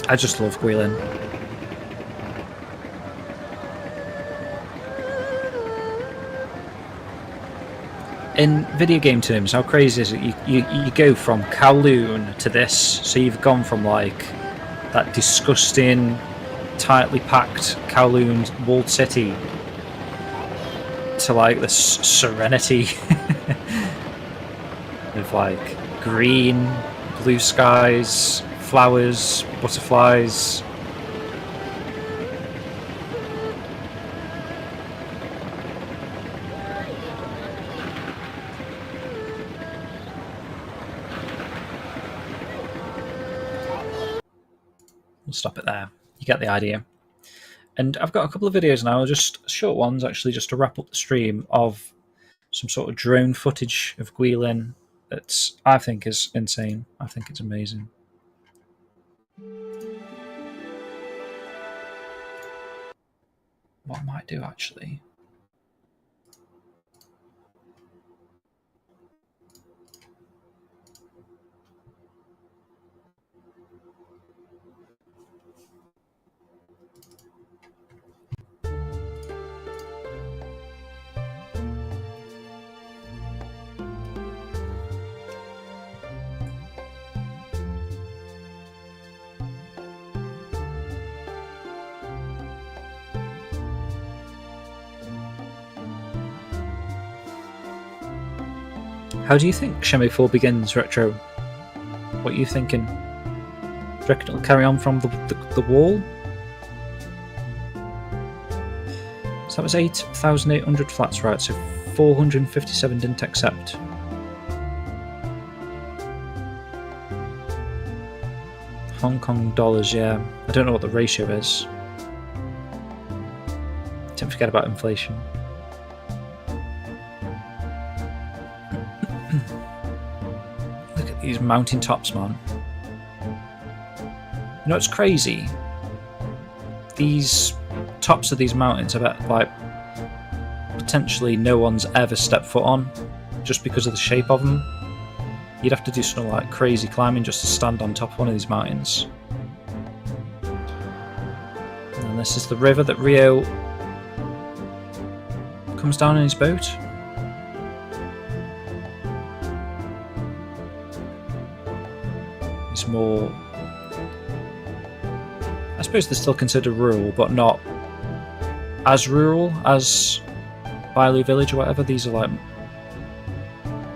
I just love Guilin. In video game terms, how crazy is it? You go from Kowloon to this, so you've gone from that disgusting, tightly packed Kowloon Walled City to this serenity of green, blue skies, flowers, butterflies. We'll stop it there. You get the idea. And I've got a couple of videos now, just short ones actually, just to wrap up the stream, of some sort of drone footage of Guilin that I think is insane. I think it's amazing. What I might do actually. How do you think Shenmue 4 begins, Retro? What are you thinking? Do you reckon it'll carry on from the wall? So that was 8,800 flats, right? So 457 didn't accept. Hong Kong dollars, yeah. I don't know what the ratio is. Don't forget about inflation. Look at these mountain tops, man. You know what's crazy? These tops of these mountains, I bet, like, potentially no one's ever stepped foot on, just because of the shape of them. You'd have to do some like crazy climbing just to stand on top of one of these mountains. And this is the river that Ryo comes down in his boat. It's more, I suppose they're still considered rural, but not as rural as Bailu Village or whatever. These are like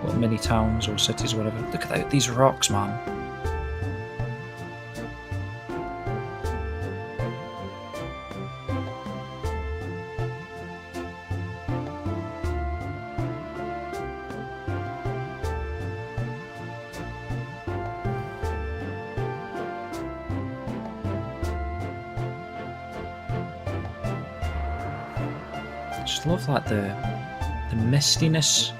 little mini towns or cities or whatever. Look at that, these rocks, man. Just love like the mistiness.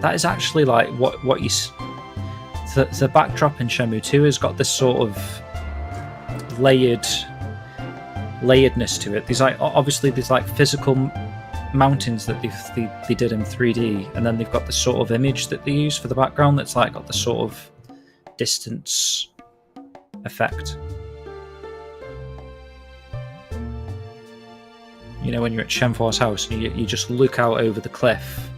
That is actually like what you. The backdrop in Shenmue 2 has got this sort of layeredness to it. These like obviously these like physical mountains that they did in 3D, and then they've got this sort of image that they use for the background that's like got the sort of distance effect. You know, when you're at Shenhua's house and you just look out over the cliff.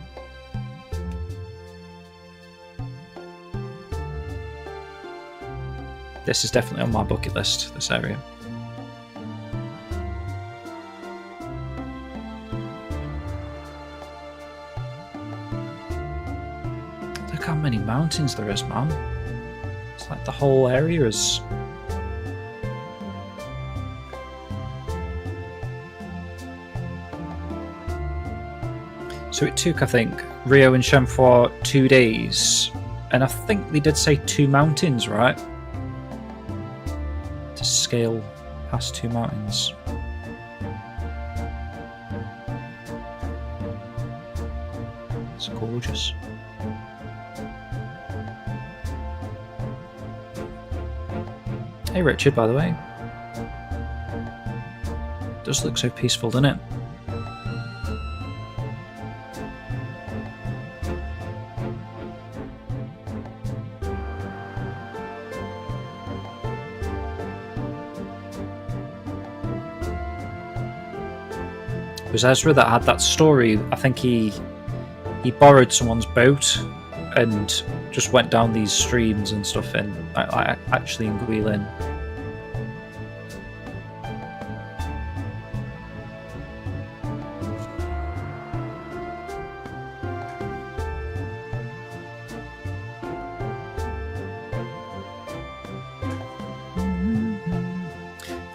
This is definitely on my bucket list, this area. Look how many mountains there is, man. It's like the whole area is... So it took, I think, Ryo and Shenhua 2 days, and I think they did say 2 mountains, right? To scale past 2 mountains. It's gorgeous. Hey Richard, by the way. It does look so peaceful, doesn't it? It was Ezra that had that story. I think he borrowed someone's boat and just went down these streams and stuff in actually in Guilin.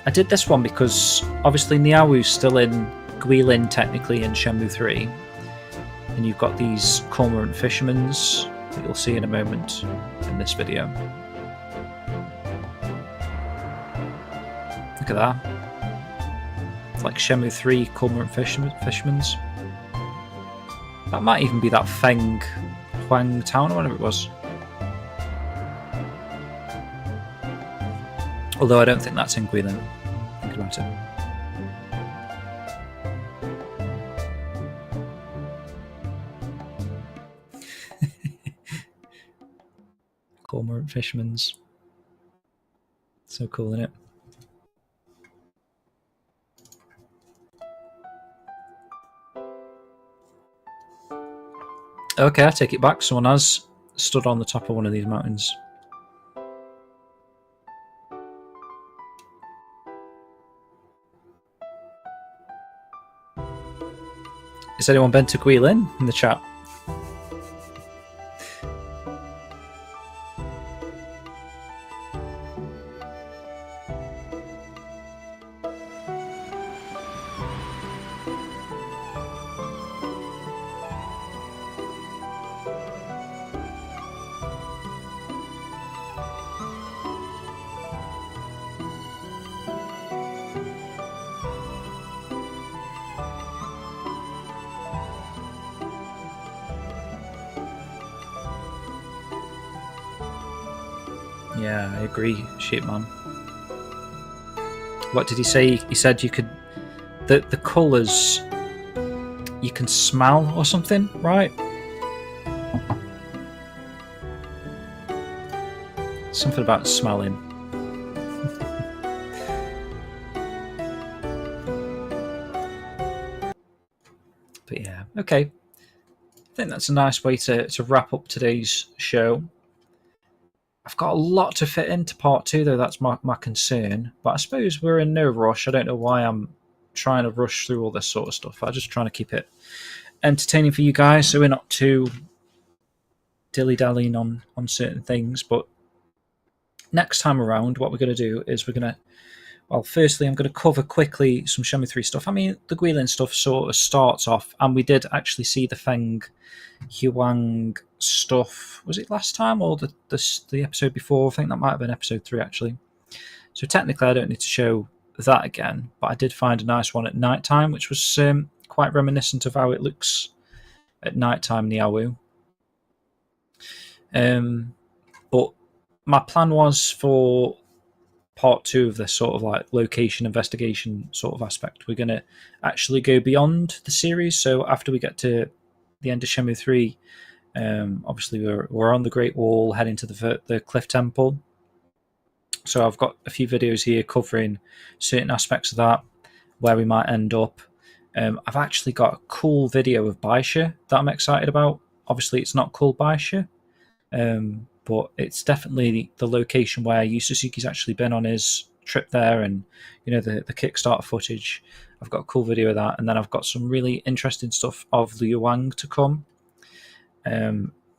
I did this one because obviously Niao's still in Guilin technically in Shenmue 3, and you've got these cormorant fishermen's that you'll see in a moment in this video. Look at that. It's like Shenmue 3 cormorant fishermen's. That might even be that Feng Huang town or whatever it was. Although I don't think that's in Guilin. Think about it. Cormorant fishermen's. So cool, isn't it? Okay, I take it back. Someone has stood on the top of one of these mountains. Has anyone been to Guilin in the chat? Yeah, I agree, Sheepman. What did he say? He said you could... The colours... You can smell or something, right? Something about smelling. But yeah, okay. I think that's a nice way to wrap up today's show. I've got a lot to fit into part 2, though. That's my concern. But I suppose we're in no rush. I don't know why I'm trying to rush through all this sort of stuff. I'm just trying to keep it entertaining for you guys, so we're not too dilly-dallying on certain things. But next time around, what we're going to do is we're going to... Well, firstly, I'm going to cover quickly some Shenmue 3 stuff. I mean, the Guilin stuff sort of starts off, and we did actually see the Feng Huang stuff. Was it last time or the episode before? I think that might have been episode 3, actually. So technically, I don't need to show that again, but I did find a nice one at night time, which was quite reminiscent of how it looks at night time, Niawu. But my plan was for part 2 of this sort of like location investigation sort of aspect. We're going to actually go beyond the series. So after we get to the end of Shenmue 3, obviously we're on the Great Wall, heading to the Cliff Temple. So I've got a few videos here covering certain aspects of that, where we might end up. I've actually got a cool video of Baisha that I'm excited about. Obviously it's not called Baisha, but it's definitely the location where Yu Suzuki's actually been on his trip there, and you know the Kickstarter footage. I've got a cool video of that, and then I've got some really interesting stuff of Liu Wang to come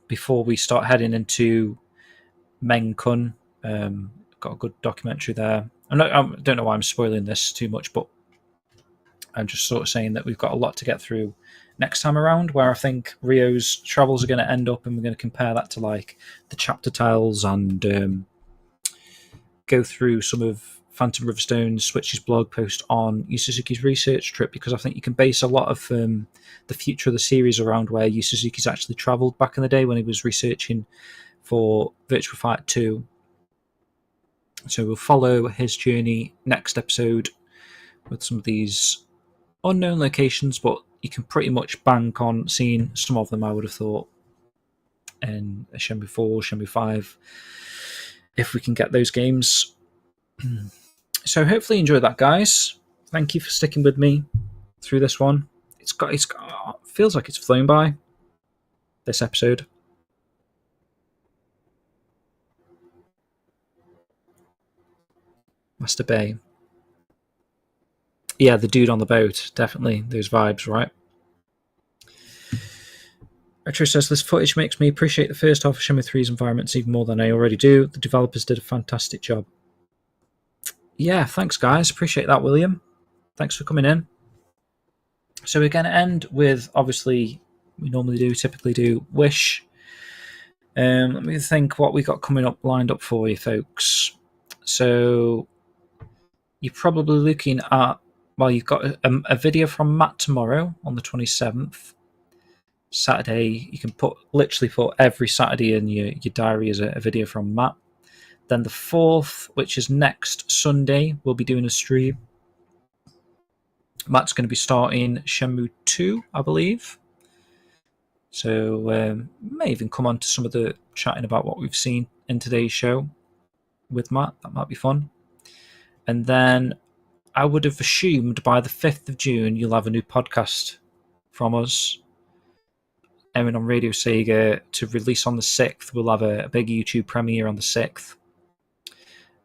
before we start heading into Meng Kun. Got a good documentary there. I don't know why I'm spoiling this too much, but I'm just sort of saying that we've got a lot to get through next time around, where I think Rio's travels are going to end up, and we're going to compare that to like the chapter tiles and go through some of Phantom Riverstone's Switch's blog post on Yu Suzuki's research trip, because I think you can base a lot of the future of the series around where Yu Suzuki's actually travelled back in the day when he was researching for Virtua Fighter 2. So we'll follow his journey next episode with some of these unknown locations, but you can pretty much bank on seeing some of them, I would have thought, in Shenmue 4, Shenmue 5, if we can get those games. So hopefully you enjoyed that, guys. Thank you for sticking with me through this one. It feels like it's flown by, this episode. Master Bay. Yeah, the dude on the boat. Definitely those vibes, right? Retro says, this footage makes me appreciate the first half of Shenmue 3's environments even more than I already do. The developers did a fantastic job. yeah, thanks guys. Appreciate that, William. Thanks for coming in. So we're going to end with, obviously, we typically do Wish. Let me think what we got coming up, lined up for you folks. So you're probably looking at, well, you've got a video from Matt tomorrow on the 27th. Saturday, you can literally put every Saturday in your diary as a video from Matt. Then the 4th, which is next Sunday, we'll be doing a stream. Matt's going to be starting Shenmue 2, I believe. So may even come on to some of the chatting about what we've seen in today's show with Matt. That might be fun. And then I would have assumed by the 5th of June you'll have a new podcast from us airing on Radio Sega to release on the 6th. We'll have a big YouTube premiere on the 6th.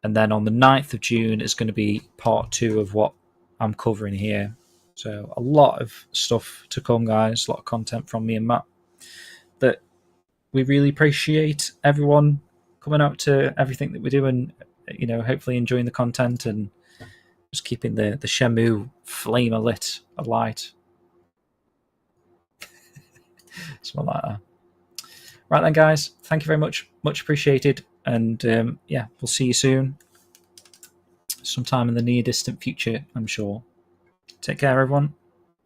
And then on the 9th of June is going to be part 2 of what I'm covering here. So a lot of stuff to come, guys. A lot of content from me and Matt. That we really appreciate everyone coming out to everything that we do and, you know, hopefully enjoying the content and just keeping the Shenmue flame alight. Something like that. Right then, guys. Thank you very much. Much appreciated. And yeah, we'll see you soon. Sometime in the near distant future, I'm sure. Take care, everyone.